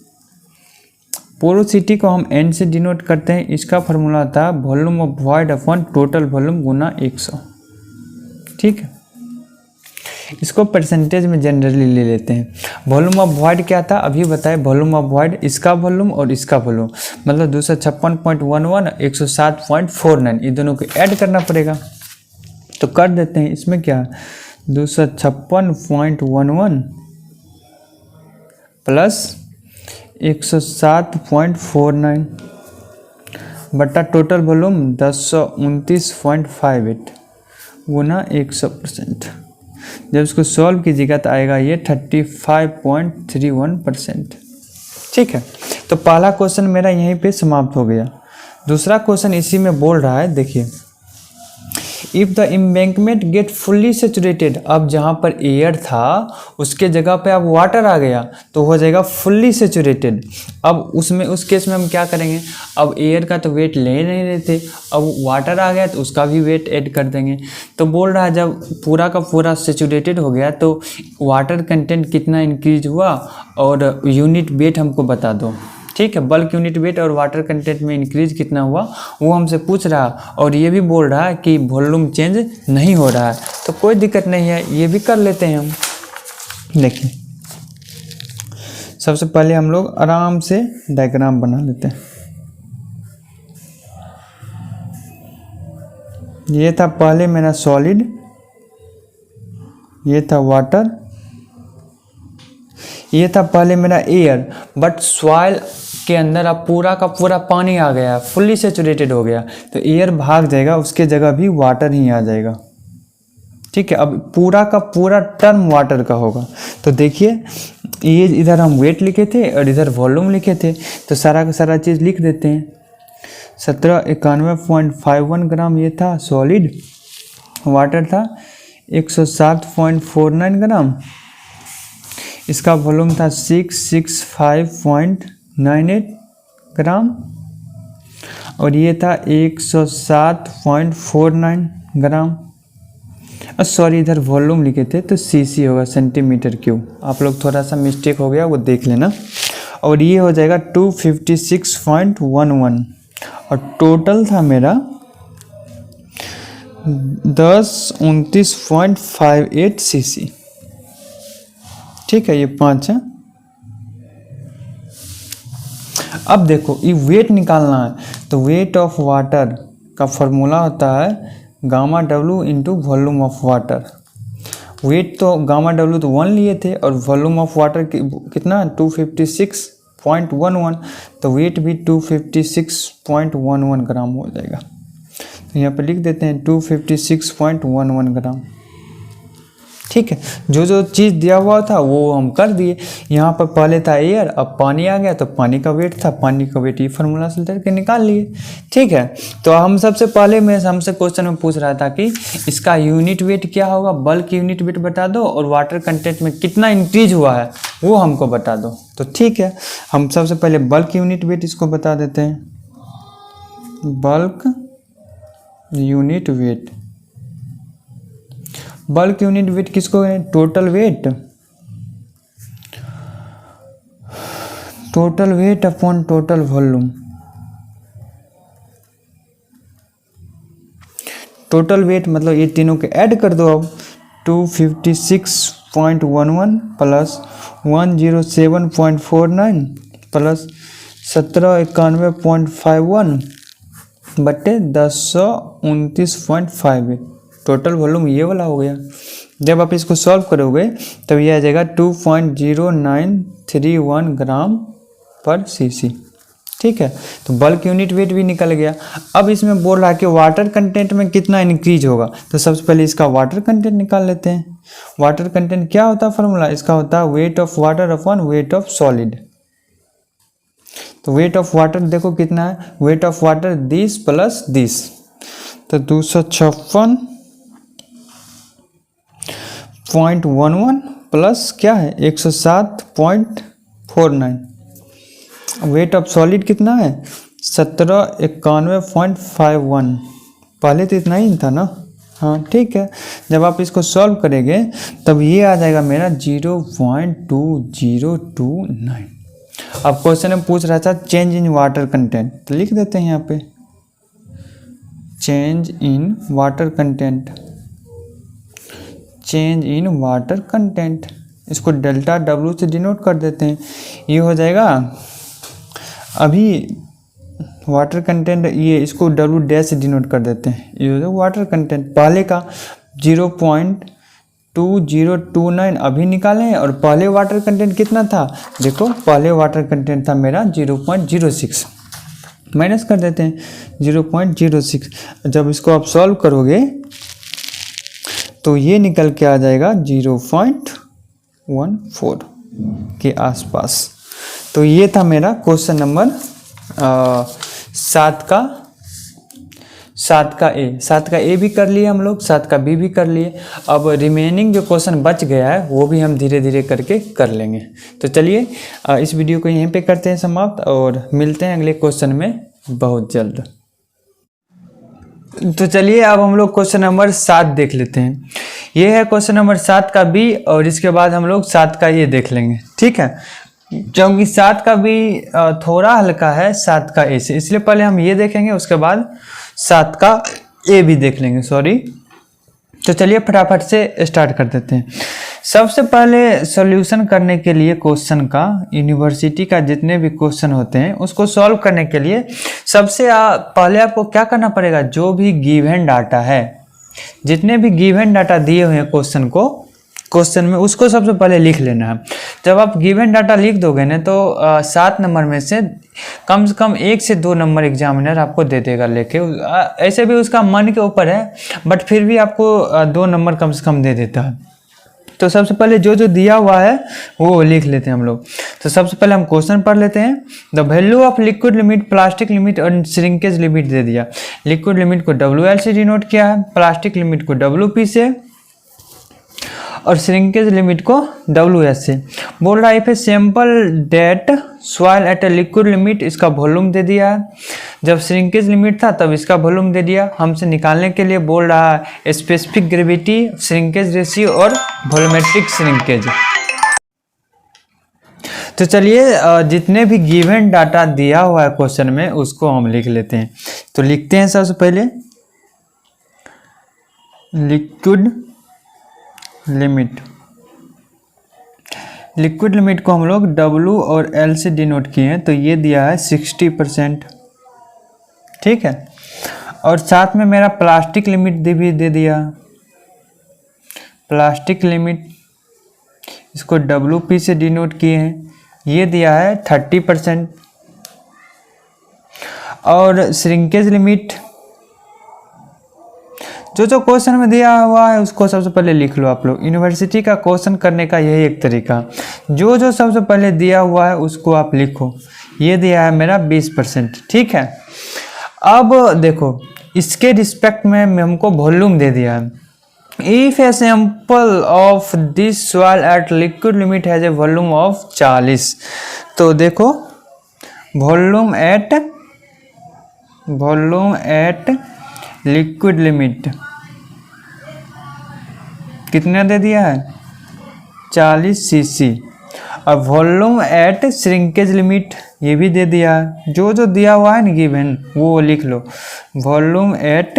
पोरोसिटी को हम N से डिनोट करते हैं। इसका फार्मूला था volume of void upon total volume गुना 100, ठीक है। इसको परसेंटेज में जनरली ले लेते हैं। वॉल्यूम ऑफ वॉइड क्या था अभी बताए, वॉल्यूम ऑफ वॉइड इसका वॉल्यूम और इसका वॉल्यूम, मतलब 256.11 107.49, ये दोनों को ऐड करना पड़ेगा। तो कर देते हैं, इसमें क्या 256.11 प्लस 107.49 बटा टोटल वॉल्यूम 1029.58 गुना 100%। जब इसको सॉल्व कीजिएगा तो आएगा ये 35.31%, ठीक है। तो पहला क्वेश्चन मेरा यहीं पे समाप्त हो गया। दूसरा क्वेश्चन इसी में बोल रहा है, देखिए if the embankment get fully saturated, अब जहाँ पर एयर था उसके जगह पे अब वाटर आ गया तो हो जाएगा फुल्ली सेचुरेटेड। अब उसमें उस केस में हम क्या करेंगे, अब एयर का तो वेट ले नहीं रहे थे, अब वाटर आ गया तो उसका भी वेट ऐड कर देंगे। तो बोल रहा है जब पूरा का पूरा सेचुरेटेड हो गया तो वाटर कंटेंट कितना इंक्रीज हुआ और यूनिट वेट हमको बता दो, ठीक है। बल्क यूनिट वेट और वाटर कंटेंट में इंक्रीज कितना हुआ वो हमसे पूछ रहा है, और ये भी बोल रहा है कि वॉल्यूम चेंज नहीं हो रहा है। तो कोई दिक्कत नहीं है, ये भी कर लेते हैं हम। देखिए सबसे पहले हम लोग आराम से डायग्राम बना लेते हैं। ये था पहले मेरा सॉलिड, ये था वाटर, ये था पहले मेरा एयर, बट सॉइल के अंदर अब पूरा का पूरा पानी आ गया, फुल्ली सेचुरेटेड हो गया, तो एयर भाग जाएगा, उसके जगह भी वाटर ही आ जाएगा, ठीक है। अब पूरा का पूरा टर्म वाटर का होगा। तो देखिए ये इधर हम वेट लिखे थे और इधर वॉल्यूम लिखे थे, तो सारा का सारा चीज़ लिख देते हैं। 1791.51 ग्राम ये था सॉलिड, वाटर था 107.49 ग्राम, इसका वॉल्यूम था 665.98 ग्राम, और ये था 107.49 ग्राम। सॉरी इधर वॉल्यूम लिखे थे तो सीसी होगा, सेंटीमीटर क्यूब। आप लोग थोड़ा सा मिस्टेक हो गया वो देख लेना। और ये हो जाएगा 256.11, और टोटल था मेरा 1029.58 सीसी, ठीक है। ये 5 है। अब देखो ये वेट निकालना है, तो वेट ऑफ वाटर का फॉर्मूला होता है गामा डब्ल्यू into volume of water. Weight तो गामा डब्ल्यू तो 1 लिए थे और वॉल्यूम ऑफ वाटर कितना 256.11, तो वेट भी 256.11 ग्राम हो जाएगा। तो यहाँ पे लिख देते हैं 256.11 ग्राम। ठीक है, जो जो चीज़ दिया हुआ था वो हम कर दिए। यहाँ पर पहले था एयर, अब पानी आ गया तो पानी का वेट था, पानी का वेट ये फार्मूला से लेकर निकाल लिए। ठीक है, तो हम सबसे पहले मैं हमसे क्वेश्चन में पूछ रहा था कि इसका यूनिट वेट क्या होगा, बल्क यूनिट वेट बता दो और वाटर कंटेंट में कितना इंक्रीज हुआ है वो हमको बता दो। तो ठीक है, हम सबसे पहले बल्क यूनिट वेट इसको बता देते हैं। Bulk unit weight, bulk unit weight किसको है, total weight, total weight upon total volume. Total weight मतलब ये तीनों के ऐड कर दो अब, 256.11 प्लस 107.49 प्लस 1791.51 बट्टे 1029.58, टोटल वॉल्यूम ये वाला हो गया। जब आप इसको सॉल्व करोगे तब ये आ जाएगा 2.0931 ग्राम पर सीसी। ठीक है, तो बल्क यूनिट वेट भी निकल गया। अब इसमें बोल रहा है कि वाटर कंटेंट में कितना इंक्रीज होगा, तो सबसे पहले इसका वाटर कंटेंट निकाल लेते हैं। वाटर कंटेंट क्या होता है फॉर्मूला, इसका होता है wait of water upon weight of solid. तो वेट ऑफ वाटर देखो कितना है, wait of water this plus this, तो 256.11 प्लस क्या है 107.49। वेट ऑफ सॉलिड कितना है 1791.51, पहले तो इतना ही था ना। हाँ ठीक है, जब आप इसको सॉल्व करेंगे तब ये आ जाएगा मेरा 0.2029। अब क्वेश्चन में पूछ रहा था चेंज इन वाटर कंटेंट, तो लिख देते हैं यहाँ पे change in water content, change in water content, इसको डेल्टा डब्ल्यू से डिनोट कर देते हैं। ये हो जाएगा अभी वाटर कंटेंट, ये इसको डब्ल्यू डैश से डिनोट कर देते हैं, ये हो जाएगा वाटर कंटेंट। पहले का 0.2029 अभी निकाले हैं और पहले वाटर कंटेंट कितना था, देखो पहले वाटर कंटेंट था मेरा 0.06, माइनस कर देते हैं 0.06। जब इसको आप सॉल्व करोगे तो ये निकल के आ जाएगा 0.14 के आसपास। तो ये था मेरा क्वेश्चन नंबर 7 का ए भी कर लिए हम लोग, 7 का बी भी कर लिए। अब रिमेनिंग जो क्वेश्चन बच गया है वो भी हम धीरे धीरे करके कर लेंगे। तो चलिए इस वीडियो को यहीं पे करते हैं समाप्त और मिलते हैं अगले क्वेश्चन में बहुत जल्द। तो चलिए अब हम लोग क्वेश्चन नंबर 7 देख लेते हैं। ये है क्वेश्चन नंबर 7 का बी और इसके बाद हम लोग 7 का ये देख लेंगे। ठीक है, क्योंकि 7 का बी थोड़ा हल्का है 7 का ए से, इसलिए पहले हम ये देखेंगे उसके बाद 7 का ए भी देख लेंगे। सॉरी, तो चलिए फटाफट से स्टार्ट कर देते हैं। सबसे पहले सॉल्यूशन करने के लिए क्वेश्चन का, यूनिवर्सिटी का जितने भी क्वेश्चन होते हैं उसको सॉल्व करने के लिए सबसे पहले आपको क्या करना पड़ेगा, जो भी गिवन डाटा है, जितने भी गिवन डाटा दिए हुए हैं क्वेश्चन में उसको सबसे पहले लिख लेना है। जब आप गिवन डाटा लिख दोगे ना तो 7 नंबर में से कम 1 से 2 नंबर एग्जामिनर आपको दे देगा लेके। ऐसे भी उसका मन के ऊपर है, बट फिर भी आपको 2 नंबर कम से कम दे देता है। तो सबसे पहले जो जो दिया हुआ है वो लिख लेते हैं हम लोग। तो सबसे पहले हम क्वेश्चन पढ़ लेते हैं। The value of liquid limit, plastic limit और श्रिंकेज लिमिट दे दिया। लिक्विड लिमिट को WL से डिनोट किया है, प्लास्टिक लिमिट को WP से और श्रिंकेज लिमिट को WS से। बोल रहा है if a sample that soil at a liquid limit, इसका वॉल्यूम दे दिया है। जब श्रिंकेज लिमिट था तब इसका वॉल्यूम दे दिया। हमसे निकालने के लिए बोल रहा है स्पेसिफिक ग्रेविटी, श्रिंकेज रेशियो और वॉल्यूमेट्रिक श्रिंकेज। तो चलिए जितने भी गिवन डाटा दिया हुआ है क्वेश्चन में उसको हम लिख लेते हैं। तो लिखते हैं सबसे पहले लिक्विड लिमिट। लिक्विड लिमिट को हम लोग W और L से डिनोट किए हैं, तो ये दिया है 60%। ठीक है, और साथ में मेरा प्लास्टिक लिमिट भी दे दिया, प्लास्टिक लिमिट, इसको WP से डिनोट किए हैं, ये दिया है 30%। और श्रिंकेज लिमिट जो क्वेश्चन में दिया हुआ है उसको सबसे पहले लिख लो आप लोग। यूनिवर्सिटी का क्वेश्चन करने का यही एक तरीका, जो सबसे पहले दिया हुआ है उसको आप लिखो। ये दिया है मेरा 20%, ठीक है। अब देखो इसके रिस्पेक्ट में हमको वॉल्यूम दे दिया है। If a sample of this soil eight liquid limit has a volume of 40, तो देखो वॉल्यूम एट लिक्विड लिमिट कितना दे दिया है, 40 cc। और वॉल्यूम एट श्रिंकेज लिमिट ये भी दे दिया है, जो दिया हुआ है ना गिवन वो लिख लो। वॉल्यूम एट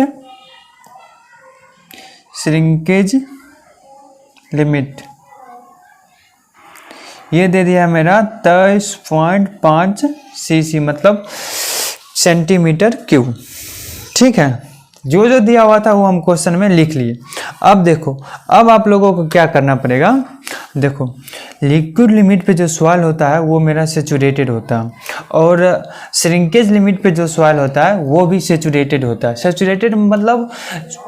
श्रिंकेज लिमिट ये दे दिया मेरा 23.5 cc, मतलब सेंटीमीटर क्यूब, ठीक है। जो दिया हुआ था वो हम क्वेश्चन में लिख लिए। अब देखो, अब आप लोगों को क्या करना पड़ेगा, देखो लिक्विड लिमिट पे जो सॉइल होता है वो मेरा सेचुरेटेड होता है, और श्रिंकेज लिमिट पे जो सॉइल होता है वो भी सेचुरेटेड होता है। सेचुरेटेड मतलब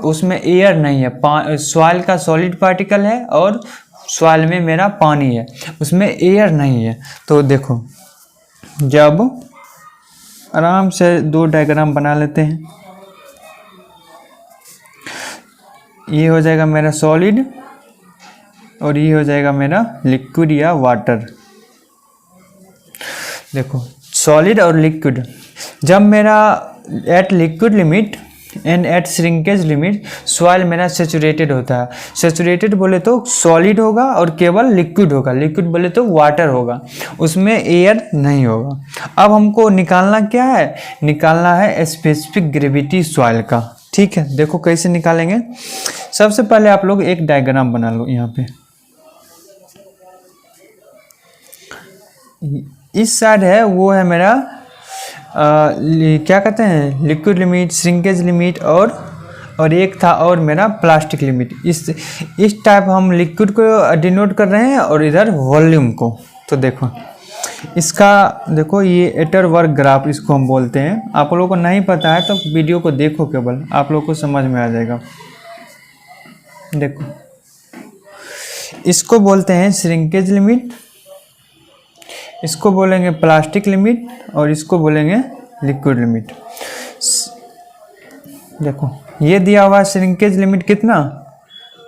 उसमें एयर नहीं है, सॉइल का सॉलिड पार्टिकल है और सॉइल में मेरा पानी है, उसमें एयर नहीं है। तो देखो जब आराम से दो डायग्राम बना लेते हैं, ये हो जाएगा मेरा सॉलिड और ये हो जाएगा मेरा लिक्विड या वाटर। देखो सॉलिड और लिक्विड, जब मेरा at liquid limit and at shrinkage limit soil मेरा सेचुरेटेड होता है। सेचुरेटेड बोले तो सॉलिड होगा और केवल लिक्विड होगा, लिक्विड बोले तो वाटर होगा, उसमें एयर नहीं होगा। अब हमको निकालना क्या है, निकालना है स्पेसिफिक ग्रेविटी सॉइल का, ठीक है। देखो कैसे निकालेंगे, सबसे पहले आप लोग एक डायग्राम बना लो। यहाँ पे इस साइड है वो है मेरा क्या कहते हैं, लिक्विड लिमिट, श्रिंकेज लिमिट, और एक था और मेरा प्लास्टिक लिमिट। इस टाइप हम लिक्विड को डिनोट कर रहे हैं और इधर वॉल्यूम को। तो देखो इसका, देखो ये एटर वर्क ग्राफ इसको हम बोलते हैं। आप लोगों को नहीं पता है तो वीडियो को देखो, केवल आप लोगों को समझ में आ जाएगा। देखो इसको बोलते हैं श्रिंकेज लिमिट, इसको बोलेंगे प्लास्टिक लिमिट, और इसको बोलेंगे लिक्विड लिमिट। देखो ये दिया हुआ श्रिंकेज लिमिट कितना,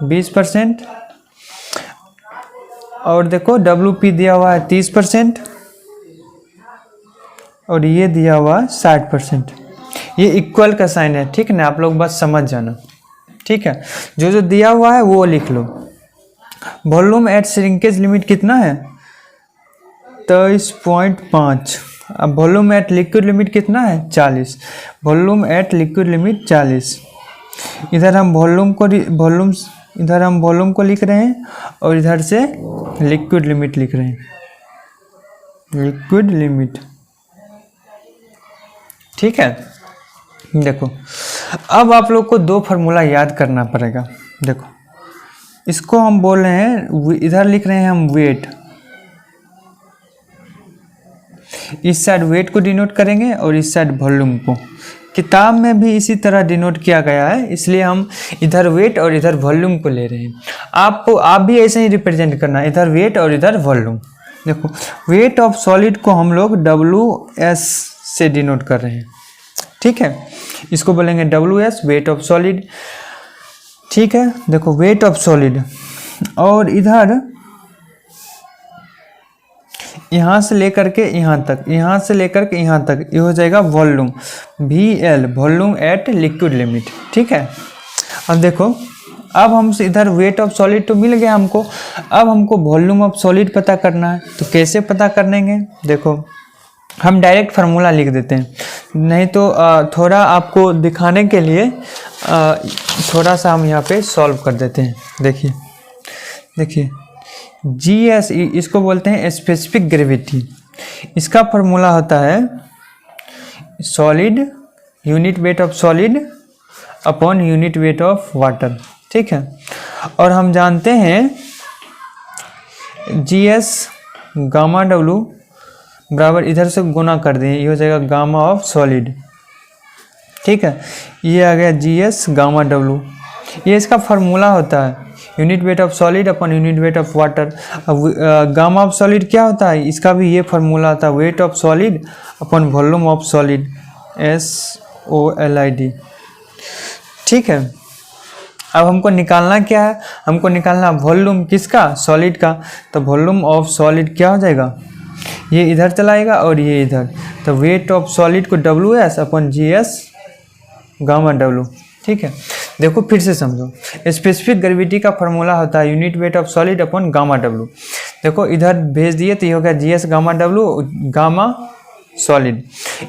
20%, और देखो WP दिया हुआ है 30%, और ये दिया हुआ 60%। ये इक्वल का साइन है, ठीक है ना, आप लोग बस समझ जाना, ठीक है। जो दिया हुआ है वो लिख लो। वॉल्यूम एट श्रिंकेज लिमिट कितना है, 23.5। अब वॉल्यूम एट लिक्विड लिमिट कितना है, 40। Volume at liquid limit 40। इधर हम वॉल्यूम को लिख रहे हैं और इधर से लिक्विड लिमिट लिख रहे हैं, लिक्विड लिमिट, ठीक है। देखो अब आप लोग को दो फार्मूला याद करना पड़ेगा। देखो इसको हम बोल रहे हैं, इधर लिख रहे हैं हम वेट, इस साइड वेट को डिनोट करेंगे और इस साइड वॉल्यूम को। किताब में भी इसी तरह डिनोट किया गया है, इसलिए हम इधर वेट और इधर वॉल्यूम को ले रहे हैं। आप भी ऐसे ही रिप्रेजेंट करना, इधर वेट और इधर वॉल्यूम। देखो वेट ऑफ सॉलिड को हम लोग WS से डिनोट कर रहे हैं, ठीक है। इसको बोलेंगे WS, वेट ऑफ सॉलिड, ठीक है। देखो वेट ऑफ सॉलिड, और इधर यहाँ से लेकर के यहाँ तक, यहाँ से लेकर के यहाँ तक, ये हो जाएगा volume, VL, volume at liquid limit, ठीक है। अब देखो अब हमसे इधर वेट ऑफ सॉलिड तो मिल गया हमको, अब हमको वॉल्यूम ऑफ सॉलिड पता करना है। तो कैसे पता करेंगे, देखो हम डायरेक्ट फार्मूला लिख देते हैं, नहीं तो थोड़ा आपको दिखाने के लिए थोड़ा सा हम यहाँ पे सॉल्व कर देते हैं। देखिए GS, इसको बोलते हैं स्पेसिफिक ग्रेविटी। इसका फार्मूला होता है solid unit weight of solid upon unit weight of water. ठीक है, और हम जानते हैं GS गामा डब्लू बराबर इधर से गुना कर दें, ये हो जाएगा गामा ऑफ सॉलिड। ठीक है, ये आ गया GS गामा डब्लू, ये इसका फार्मूला होता है unit weight of solid upon unit weight of water. अब गामा ऑफ सॉलिड क्या होता है, इसका भी ये फार्मूला होता है weight of solid upon volume of solid, SOLID। ठीक है, अब हमको निकालना क्या है, हमको निकालना वॉल्यूम किसका, सॉलिड का। तो वॉल्यूम ऑफ सॉलिड क्या हो जाएगा, ये इधर चलाएगा और ये इधर, तो वेट ऑफ सॉलिड को WS अपन GS गामा डब्लू। ठीक है, देखो फिर से समझो, स्पेसिफिक ग्रेविटी का फार्मूला होता है unit weight of solid upon gamma W. देखो इधर भेज दिए तो ये हो गया GS gamma W gamma solid,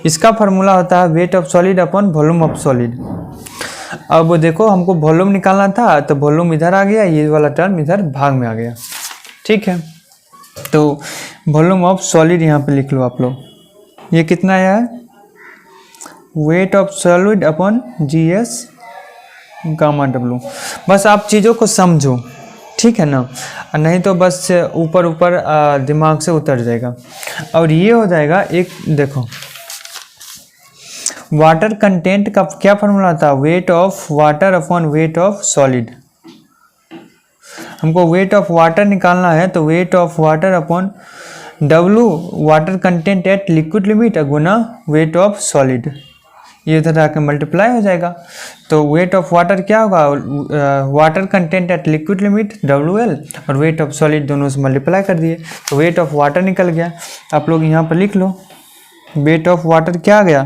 इसका फार्मूला होता है weight of solid upon volume of solid. अब देखो हमको वॉल्यूम निकालना था, तो वॉल्यूम इधर आ गया, ये वाला टर्म इधर भाग में आ गया। ठीक है, तो वॉल्यूम ऑफ सॉलिड यहाँ पे लिख लो आप लोग, ये कितना आया है, weight of solid upon GS gamma W. बस आप चीज़ों को समझो, ठीक है ना, नहीं तो बस ऊपर ऊपर दिमाग से उतर जाएगा। और ये हो जाएगा एक, देखो वाटर कंटेंट का क्या फार्मूला था, wait of water upon weight of solid. हमको वेट ऑफ वाटर निकालना है, तो weight of water upon W water content eight liquid limit Guna weight of solid, ये इधर आके मल्टीप्लाई हो जाएगा। तो वेट ऑफ वाटर क्या होगा, water content eight liquid limit WL, और वेट ऑफ सॉलिड दोनों से मल्टीप्लाई कर दिए, तो वेट ऑफ वाटर निकल गया। आप लोग यहाँ पर लिख लो, वेट ऑफ वाटर क्या आ गया,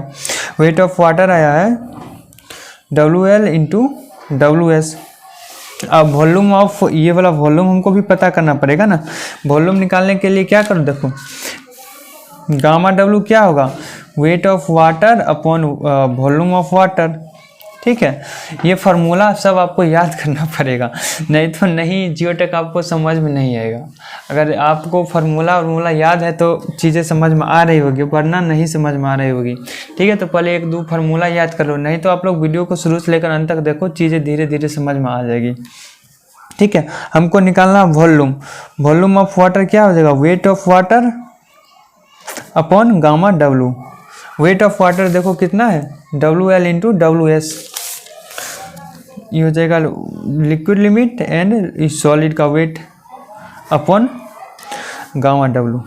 वेट ऑफ वाटर आया है WL इंटू WS। अब वॉल्यूम ऑफ, ये वाला वॉल्यूम हमको भी पता करना पड़ेगा ना, वॉल्यूम निकालने के लिए क्या करो, देखो गामा डब्लू क्या होगा, wait of water upon volume of water. ठीक है, ये फार्मूला सब आपको याद करना पड़ेगा, नहीं तो नहीं जियोटेक आपको समझ में नहीं आएगा। अगर आपको फार्मूला याद है तो चीज़ें समझ में आ रही होगी, वरना नहीं समझ में आ रही होगी। ठीक है, तो पहले एक दो फार्मूला याद कर लो, नहीं तो आप लोग वीडियो को शुरू से लेकर अंत तक देखो, चीज़ें धीरे धीरे समझ में आ जाएगी। ठीक है, हमको निकालना वॉल्यूम, वॉल्यूम ऑफ वाटर क्या हो जाएगा, wait of water upon gamma W. Wait of water देखो कितना है, WL इंटू WS, ये हो जाएगा लिक्विड लिमिट एंड सॉलिड का वेट अपॉन गामा डब्लू।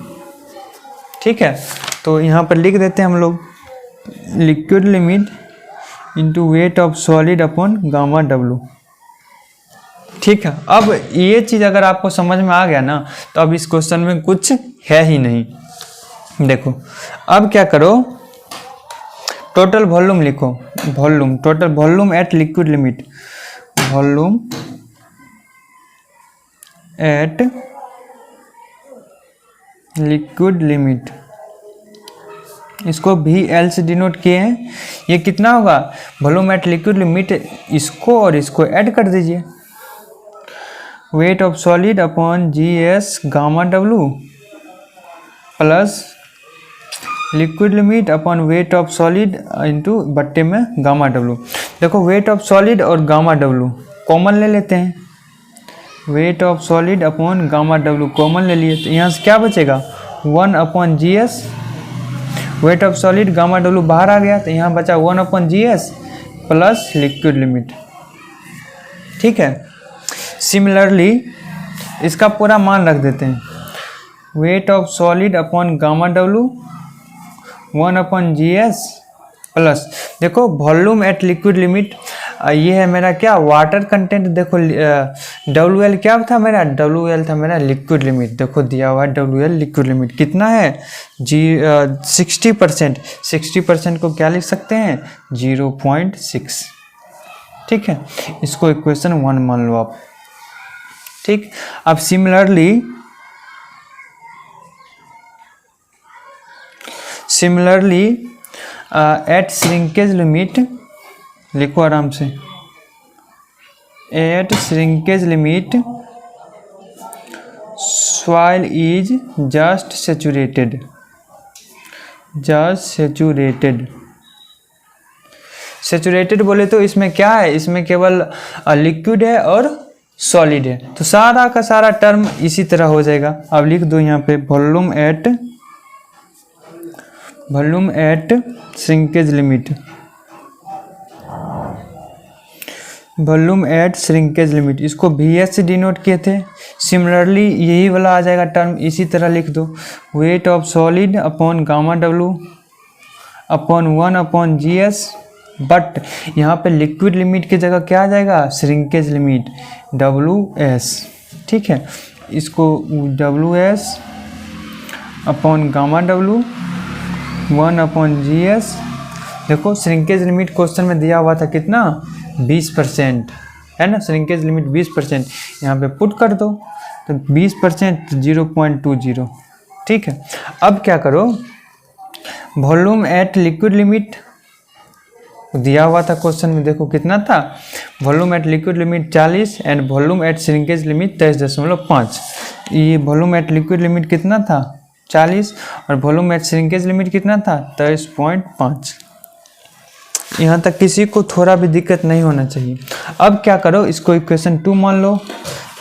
ठीक है, तो यहाँ पर लिख देते हैं हम लोग liquid limit into weight of solid upon gamma W. ठीक है, अब ये चीज़ अगर आपको समझ में आ गया ना, तो अब इस क्वेश्चन में कुछ है ही नहीं। देखो अब क्या करो, टोटल वॉल्यूम लिखो, volume total volume at liquid limit, volume at liquid limit, इसको VL से डिनोट किए हैं। ये कितना होगा, वॉल्यूम एट लिक्विड लिमिट, इसको और इसको ऐड कर दीजिए, weight of solid upon GS gamma W plus liquid limit upon weight of solid into बट्टे में गामा डब्लू। देखो वेट ऑफ सॉलिड और गामा डब्लू कॉमन ले लेते हैं, weight of solid upon gamma W common ले लिए, तो यहाँ से क्या बचेगा 1 upon GS, weight of solid gamma W बाहर आ गया, तो यहाँ बचा 1 upon GS plus liquid limit. ठीक है, सिमिलरली इसका पूरा मान रख देते हैं, weight of solid upon gamma W 1 upon GS plus, देखो वॉल्यूम एट लिक्विड लिमिट, ये है मेरा क्या वाटर कंटेंट। देखो WL क्या था मेरा, WL था मेरा लिक्विड लिमिट, देखो दिया हुआ है WL लिक्विड लिमिट कितना है 60%, 60% को क्या लिख सकते हैं 0.6। ठीक है, इसको इक्वेशन 1 मान लो आप। ठीक, अब सिमिलरली एट श्रिंकेज लिमिट लिखो आराम से, at shrinkage limit soil is just saturated, saturated बोले तो इसमें क्या है, इसमें केवल लिक्विड है और सॉलिड है, तो सारा का सारा टर्म इसी तरह हो जाएगा। अब लिख दो यहाँ पे volume at shrinkage limit, volume at shrinkage limit, इसको VS से डिनोट किए थे। सिमिलरली यही वाला आ जाएगा टर्म, इसी तरह लिख दो, weight of solid upon gamma W upon 1 upon GS, but यहाँ पे लिक्विड लिमिट की जगह क्या आ जाएगा, श्रिंकेज लिमिट WS, ठीक है। इसको WS upon gamma W 1 upon GS। देखो श्रिंकेज लिमिट क्वेश्चन में दिया हुआ था कितना, 20% है ना, श्रिंकेज लिमिट 20%, यहाँ पे पुट कर दो तो 20% 0.20, ठीक है। अब क्या करो, वॉल्यूम एट लिक्विड लिमिट दिया हुआ था क्वेश्चन में, देखो कितना था, volume at liquid limit 40 and volume at shrinkage limit 23.5। ये वॉल्यूम एट लिक्विड लिमिट कितना था 40 और वॉल्यूम एट श्रिंकेज लिमिट कितना था 23.5। यहाँ तक किसी को थोड़ा भी दिक्कत नहीं होना चाहिए। अब क्या करो, इसको इक्वेशन 2 मान लो,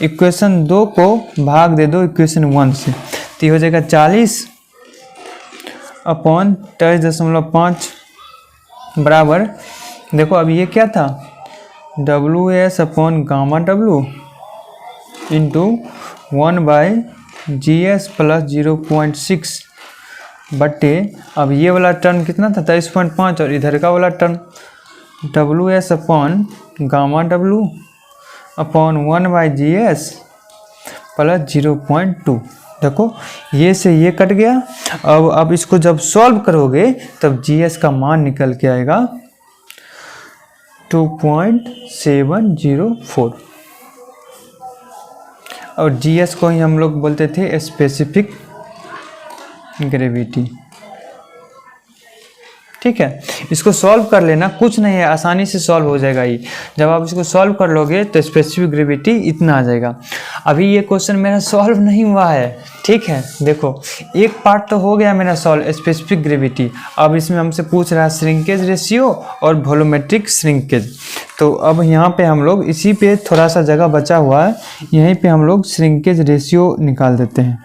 इक्वेशन 2 को भाग दे दो इक्वेशन 1 से, तो हो जाएगा 40 अपॉन 23.5 बराबर, देखो अब ये क्या था, WS upon gamma W into 1/GS plus 0.6 बटे, अब ये वाला टर्म कितना था 23.5 और इधर का वाला term WS upon gamma W upon 1/GS plus 0.2। देखो ये से ये कट गया। अब इसको जब सॉल्व करोगे तब GS का मान निकल के आएगा 2.704 और GS को ही हम लोग बोलते थे स्पेसिफिक ग्रेविटी, ठीक है। इसको सॉल्व कर लेना, कुछ नहीं है, आसानी से सॉल्व हो जाएगा ये। जब आप इसको सॉल्व कर लोगे तो स्पेसिफिक ग्रेविटी इतना आ जाएगा। अभी ये क्वेश्चन मेरा सॉल्व नहीं हुआ है, ठीक है। देखो एक पार्ट तो हो गया मेरा सॉल्व, स्पेसिफिक ग्रेविटी। अब इसमें हमसे पूछ रहा है श्रिंकेज रेशियो और वॉल्यूमेट्रिक श्रिंकेज, तो अब यहाँ पे हम लोग इसी पे थोड़ा सा जगह बचा हुआ है, यहीं पे हम लोग श्रिंकेज रेशियो निकाल देते हैं।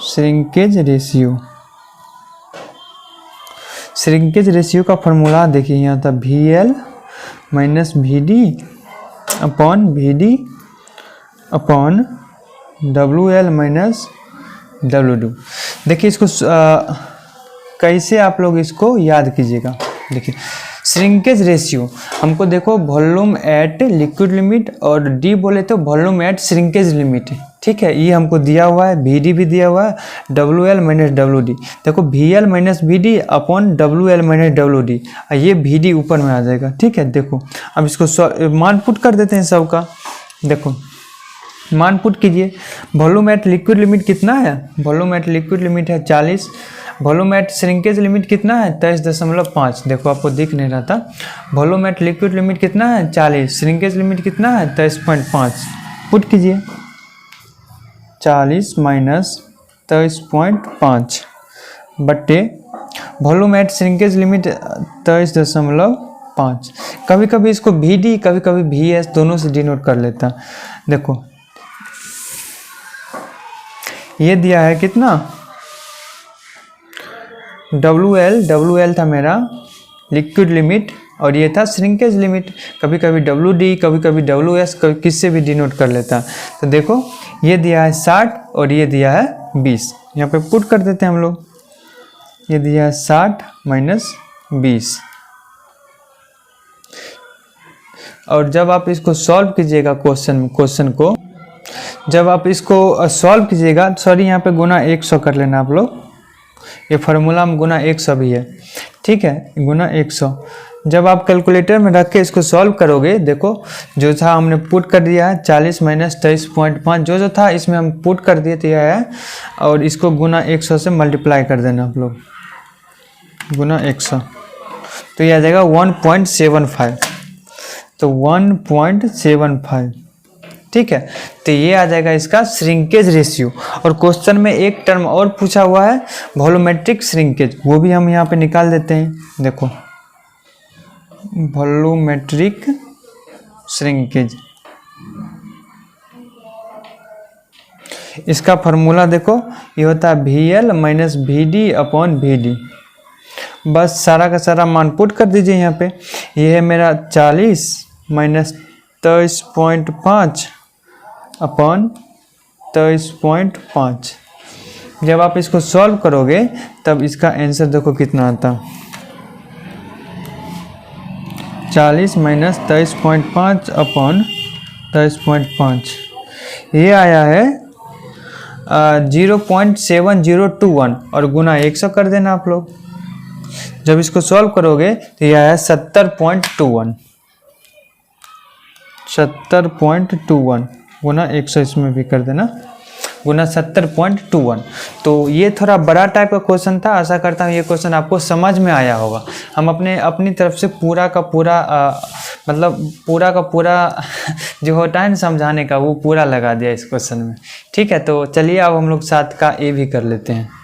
श्रिंकेज रेशियो का फॉर्मूला देखिए, यहाँ था VL minus VD upon VD upon WL minus W2। देखिए इसको कैसे आप लोग इसको याद कीजिएगा। देखिए श्रिंकेज रेशियो हमको देखो वॉल्यूम एट लिक्विड लिमिट और D बोले तो वॉल्यूम एट श्रिंकेज लिमिट, ठीक है। ये हमको दिया हुआ है, VD भी दिया हुआ है, WL माइनस WD। देखो VL minus VD upon WL minus WD, ये VD ऊपर में आ जाएगा, ठीक है। देखो अब इसको मान पुट कर देते हैं सबका। देखो मान पुट कीजिए, वॉल्यूम एट लिक्विड लिमिट कितना है, वॉल्यूम एट लिक्विड लिमिट है 40, वॉल्यूम एट श्रिंकेज लिमिट कितना है 23.5। देखो आपको दिख नहीं रहा था, वॉल्यूम एट लिक्विड लिमिट कितना है 40, श्रिंकेज लिमिट कितना है 23.5। पुट कीजिए 40 माइनस 23.5 बट्टे वॉल्यूम एट श्रिंकेज लिमिट 23.5। कभी कभी इसको VD कभी कभी VS दोनों से डिनोट कर लेता। देखो ये दिया है कितना WL था मेरा लिक्विड लिमिट और ये था श्रिंकेज लिमिट। कभी कभी WD कभी कभी WS किससे भी डिनोट कर लेता। तो देखो ये दिया है 60 और ये दिया है 20, यहाँ पे पुट कर देते हैं हम लोग। ये दिया है 60 माइनस 20 और जब आप इसको सॉल्व कीजिएगा क्वेश्चन को जब आप इसको सॉल्व कीजिएगा, सॉरी यहाँ पे गुना 100 कर लेना आप लोग, ये फार्मूला में गुना 100 भी है, ठीक है, गुना 100। जब आप कैलकुलेटर में रख के इसको सॉल्व करोगे, देखो जो था हमने पुट कर दिया है 40 माइनस 23.5, जो था इसमें हम पुट कर दिए तो यह है, और इसको गुना 100 से मल्टीप्लाई कर देना आप लोग, गुना 100, तो यह आ जाएगा 1.75। तो 1.75 ठीक है, तो ये आ जाएगा इसका श्रिंकेज रेशियो। और क्वेश्चन में एक टर्म और पूछा हुआ है वॉल्यूमेट्रिक श्रिंकेज, वो भी हम यहाँ पे निकाल देते हैं। देखो वॉल्यूमेट्रिक श्रिंकेज, इसका फार्मूला देखो, ये होता है VL minus VD upon VD। बस सारा का सारा मान पुट कर दीजिए यहाँ पे। ये है मेरा 40 माइनस 23.5 अपॉन 23.5। जब आप इसको सॉल्व करोगे तब इसका आंसर देखो कितना आता, 40 माइनस 23.5 अपॉन 23.5, ये आया है 0.7021 और गुना 100 कर देना आप लोग। जब इसको सॉल्व करोगे तो ये आया 70.21, 70.21 गुना 100, इसमें भी कर देना गुना 70.21। तो ये थोड़ा बड़ा टाइप का क्वेश्चन था। आशा करता हूँ ये क्वेश्चन आपको समझ में आया होगा। हम अपनी तरफ से पूरा का पूरा पूरा का पूरा जो होता है ना समझाने का, वो पूरा लगा दिया इस क्वेश्चन में। ठीक है, तो चलिए अब हम लोग 7 का ए भी कर लेते हैं।